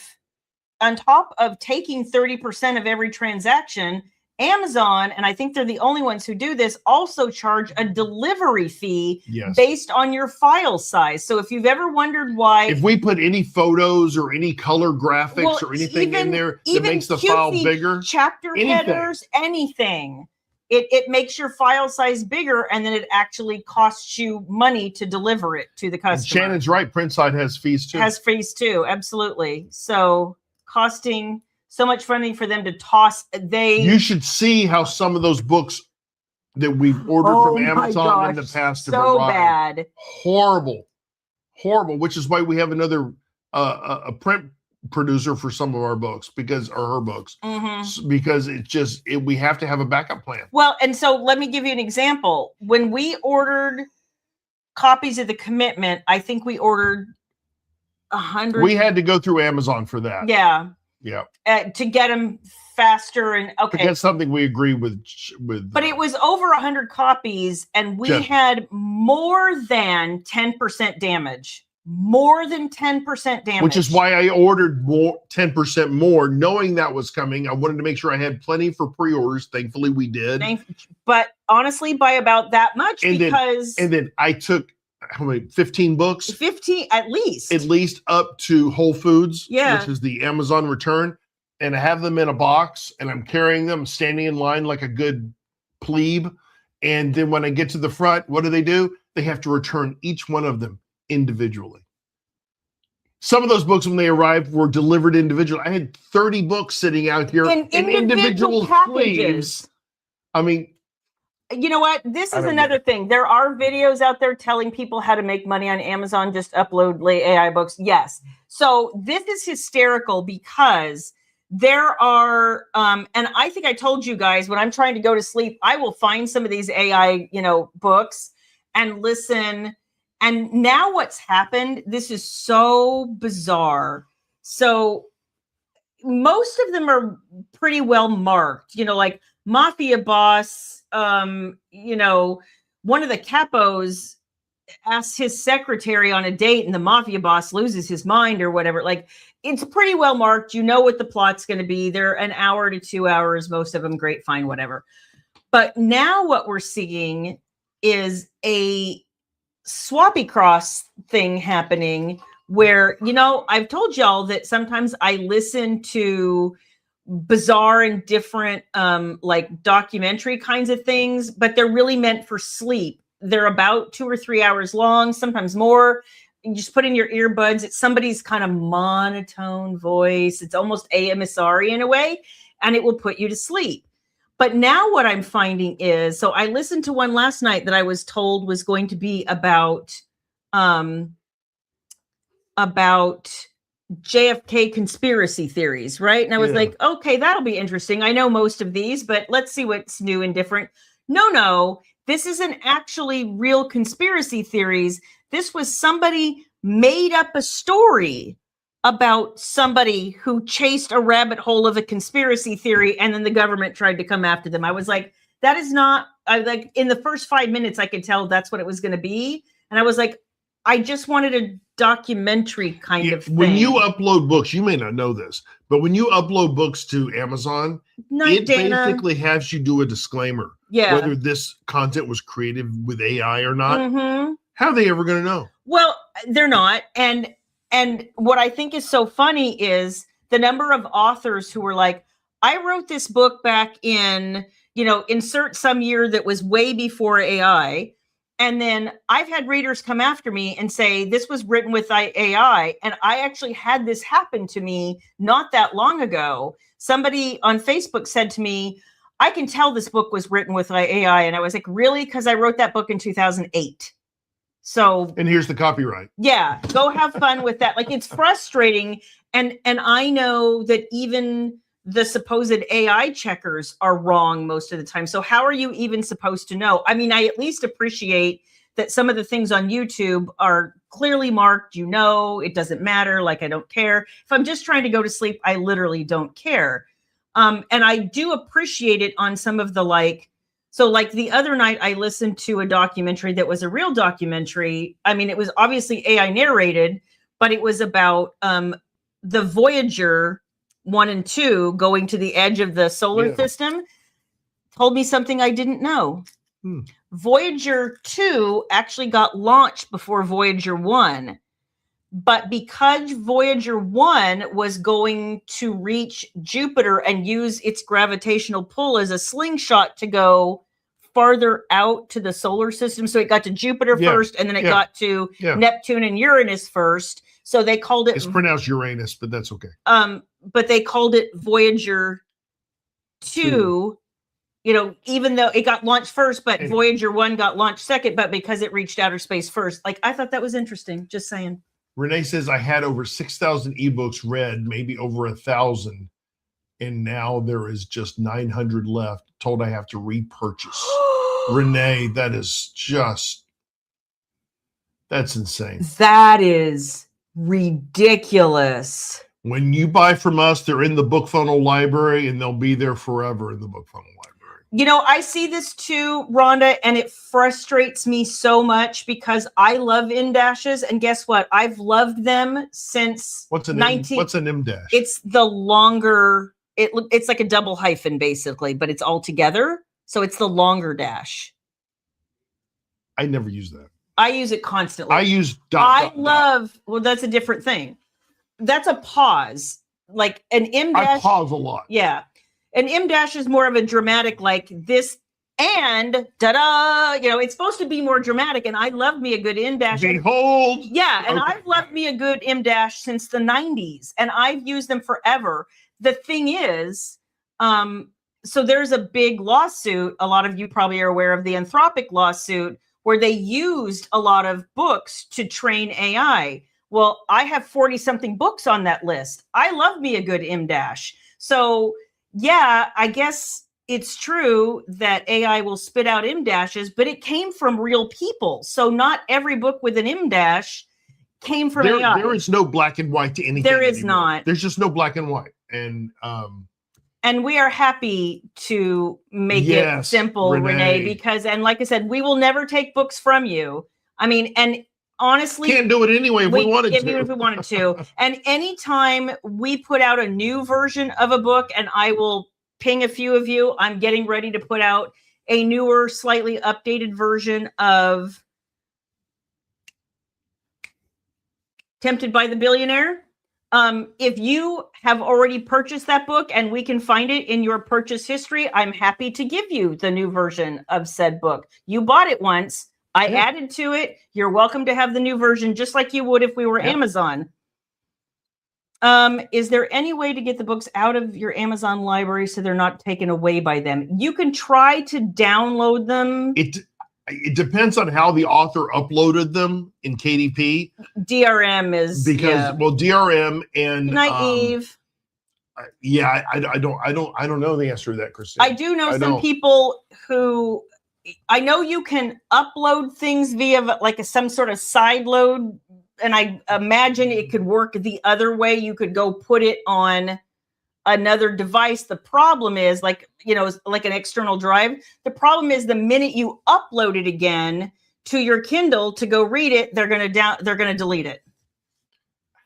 taking 30% of every transaction, Amazon, and I think they're the only ones who do this, also charge a delivery fee based on your file size. So if you've ever wondered why... If we put any photos or any color graphics or anything in there that makes the file bigger... chapter headers, anything, it makes your file size bigger, and then it actually costs you money to deliver it to the customer. And Shannon's right. Printside has fees too. Has fees too, absolutely. So costing... so much money for them to toss. You should see how some of those books that we've ordered from Amazon in the past have arrived. Bad. Horrible. Which is why we have another a print producer for some of our books because it's just we have to have a backup plan. Well, and so let me give you an example. When we ordered copies of The Commitment, I think we ordered 100. We had to go through Amazon for that. Yeah. Yeah. To get them faster and okay. That's something we agree with. But it was over 100 copies, and we had more than 10% damage. More than 10% damage. Which is why I ordered 10% more, knowing that was coming. I wanted to make sure I had plenty for pre-orders. Thankfully, we did. But honestly, by about that much, and then I took how many 15 books? 15 at least. At least up to Whole Foods, yeah, which is the Amazon return. And I have them in a box and I'm carrying them, standing in line like a good plebe. And then when I get to the front, what do? They have to return each one of them individually. Some of those books, when they arrived, were delivered individually. I had 30 books sitting out here in individual sleeves. I mean, you know what? This is another thing. There are videos out there telling people how to make money on Amazon. Just upload AI books. Yes. So this is hysterical because there are, and I think I told you guys when I'm trying to go to sleep, I will find some of these AI, books and listen. And now what's happened, this is so bizarre. So most of them are pretty well marked, like Mafia Boss, one of the capos asks his secretary on a date and the Mafia Boss loses his mind or whatever. Like, it's pretty well marked. You know what the plot's going to be. They're an hour to 2 hours, most of them great, fine, whatever. But now what we're seeing is a swappy cross thing happening where, I've told y'all that sometimes I listen to bizarre and different like documentary kinds of things, but they're really meant for sleep. They're about 2 or 3 hours long, sometimes more. You just put in your earbuds. It's somebody's kind of monotone voice. It's almost AMSR in a way, and it will put you to sleep. But now what I'm finding is, so I listened to one last night that I was told was going to be about JFK conspiracy theories, right? And I was like, okay, that'll be interesting. I know most of these, but let's see what's new and different. No, this isn't actually real conspiracy theories. This was somebody made up a story about somebody who chased a rabbit hole of a conspiracy theory, and then the government tried to come after them. I was like, that is not, like in the first 5 minutes, I could tell that's what it was going to be. And I was like, I just wanted a documentary kind of thing. When you upload books, you may not know this, but when you upload books to Amazon, basically has you do a disclaimer. Yeah. Whether this content was created with AI or not. Mm-hmm. How are they ever going to know? Well, they're not. And what I think is so funny is the number of authors who were like, I wrote this book back in, insert some year that was way before AI. And then I've had readers come after me and say, this was written with AI. And I actually had this happen to me not that long ago. Somebody on Facebook said to me, I can tell this book was written with AI. And I was like, really? Because I wrote that book in 2008. So, and here's the copyright. Yeah, go have fun with that. Like, it's frustrating. And I know that even the supposed AI checkers are wrong most of the time. So how are you even supposed to know? I mean, I at least appreciate that some of the things on YouTube are clearly marked, it doesn't matter. Like, I don't care. If I'm just trying to go to sleep, I literally don't care. And I do appreciate it on some of the so like the other night I listened to a documentary that was a real documentary. I mean, it was obviously AI narrated, but it was about the Voyager 1 and 2 going to the edge of the solar system. Told me something I didn't know. Voyager 2 actually got launched before Voyager 1. But because Voyager 1 was going to reach Jupiter and use its gravitational pull as a slingshot to go farther out to the solar system. So it got to Jupiter first, and then it got to Neptune and Uranus first. So they called it... It's pronounced Uranus, but that's okay. But they called it Voyager 2, even though it got launched first, but Voyager 1 got launched second, but because it reached outer space first. Like, I thought that was interesting. Just saying. Renee says, I had over 6,000 ebooks read, maybe over 1,000. And now there is just 900 left. Told I have to repurchase. Renee, that's insane. That is ridiculous. When you buy from us, they're in the Book Funnel library, and they'll be there forever in the Book Funnel library. I see this too, Rhonda, and it frustrates me so much because I love in-dashes, and guess what? I've loved them since What's an in-dash? It's the longer... It's like a double hyphen, basically, but it's all together. So it's the longer dash. I never use that. I use it constantly. I use well, that's a different thing. That's a pause. Like an M dash. I pause a lot. Yeah. An M dash is more of a dramatic, like this and da-da. It's supposed to be more dramatic, and I love me a good M dash. Behold. Yeah, and I've loved me a good M dash since the 90s, and I've used them forever. The thing is, so there's a big lawsuit. A lot of you probably are aware of the Anthropic lawsuit, where they used a lot of books to train AI. Well, I have 40-something books on that list. I love me a good M dash. So yeah, I guess it's true that AI will spit out M dashes, but it came from real people. So not every book with an M dash came from AI. There is no black and white to anything. There is anymore. not. There's just no black and white. And we are happy to make it simple, Renee, because, and like I said, we will never take books from you. I mean, and honestly, can't do it anyway if we wanted to. Even if we wanted to. And anytime we put out a new version of a book, and I will ping a few of you, I'm getting ready to put out a newer, slightly updated version of Tempted by the Billionaire. If you have already purchased that book and we can find it in your purchase history, I'm happy to give you the new version of said book. You bought it once. I added to it. You're welcome to have the new version, just like you would if we were Amazon. Is there any way to get the books out of your Amazon library so they're not taken away by them? You can try to download them. It depends on how the author uploaded them in KDP. DRM is DRM and Good night, Eve. I don't know the answer to that, Christine. I do know some people who I know you can upload things via like some sort of side load, and I imagine it could work the other way. You could go put it on another device. The problem is like an external drive. The problem is the minute you upload it again to your Kindle to go read it, they're going to delete it.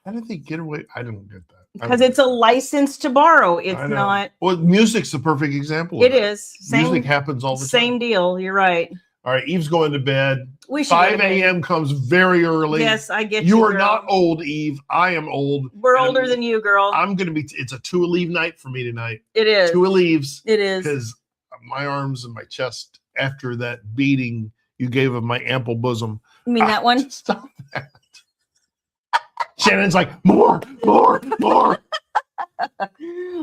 How did they get away? I don't get that. Because it's a license to borrow. It's not. Well, music's the perfect example. It is. Music happens all the time. Same deal. You're right. All right, Eve's going to bed. We should go to 5 bed. a.m. comes very early. Yes, I get You are girl. not old, Eve. I am old. We're And older than you, girl. I'm going to be, it's a 2 leave night for me tonight. It is. 2 leaves. It is. Because my arms and my chest, after that beating you gave of my ample bosom. You mean that one? Stop that. Shannon's like, more.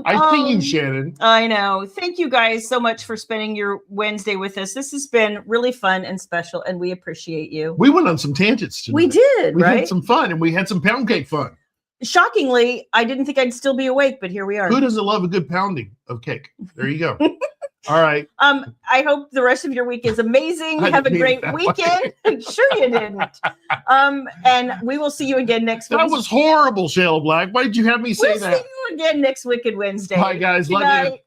I see you, Shannon. I know. Thank you guys so much for spending your Wednesday with us. This has been really fun and special, and we appreciate you. We went on some tangents tonight. We did, We right? had some fun, and we had some pound cake fun. Shockingly, I didn't think I'd still be awake, but here we are. Who doesn't love a good pounding of cake? There you go. All right. I hope the rest of your week is amazing. I Have a didn't mean it great that weekend. Sure you didn't. And we will see you again next week. That was horrible, Shayla Black. Why did you have me say We'll that? see you again next Wicked Wednesday. Bye, guys. Good Love you. night.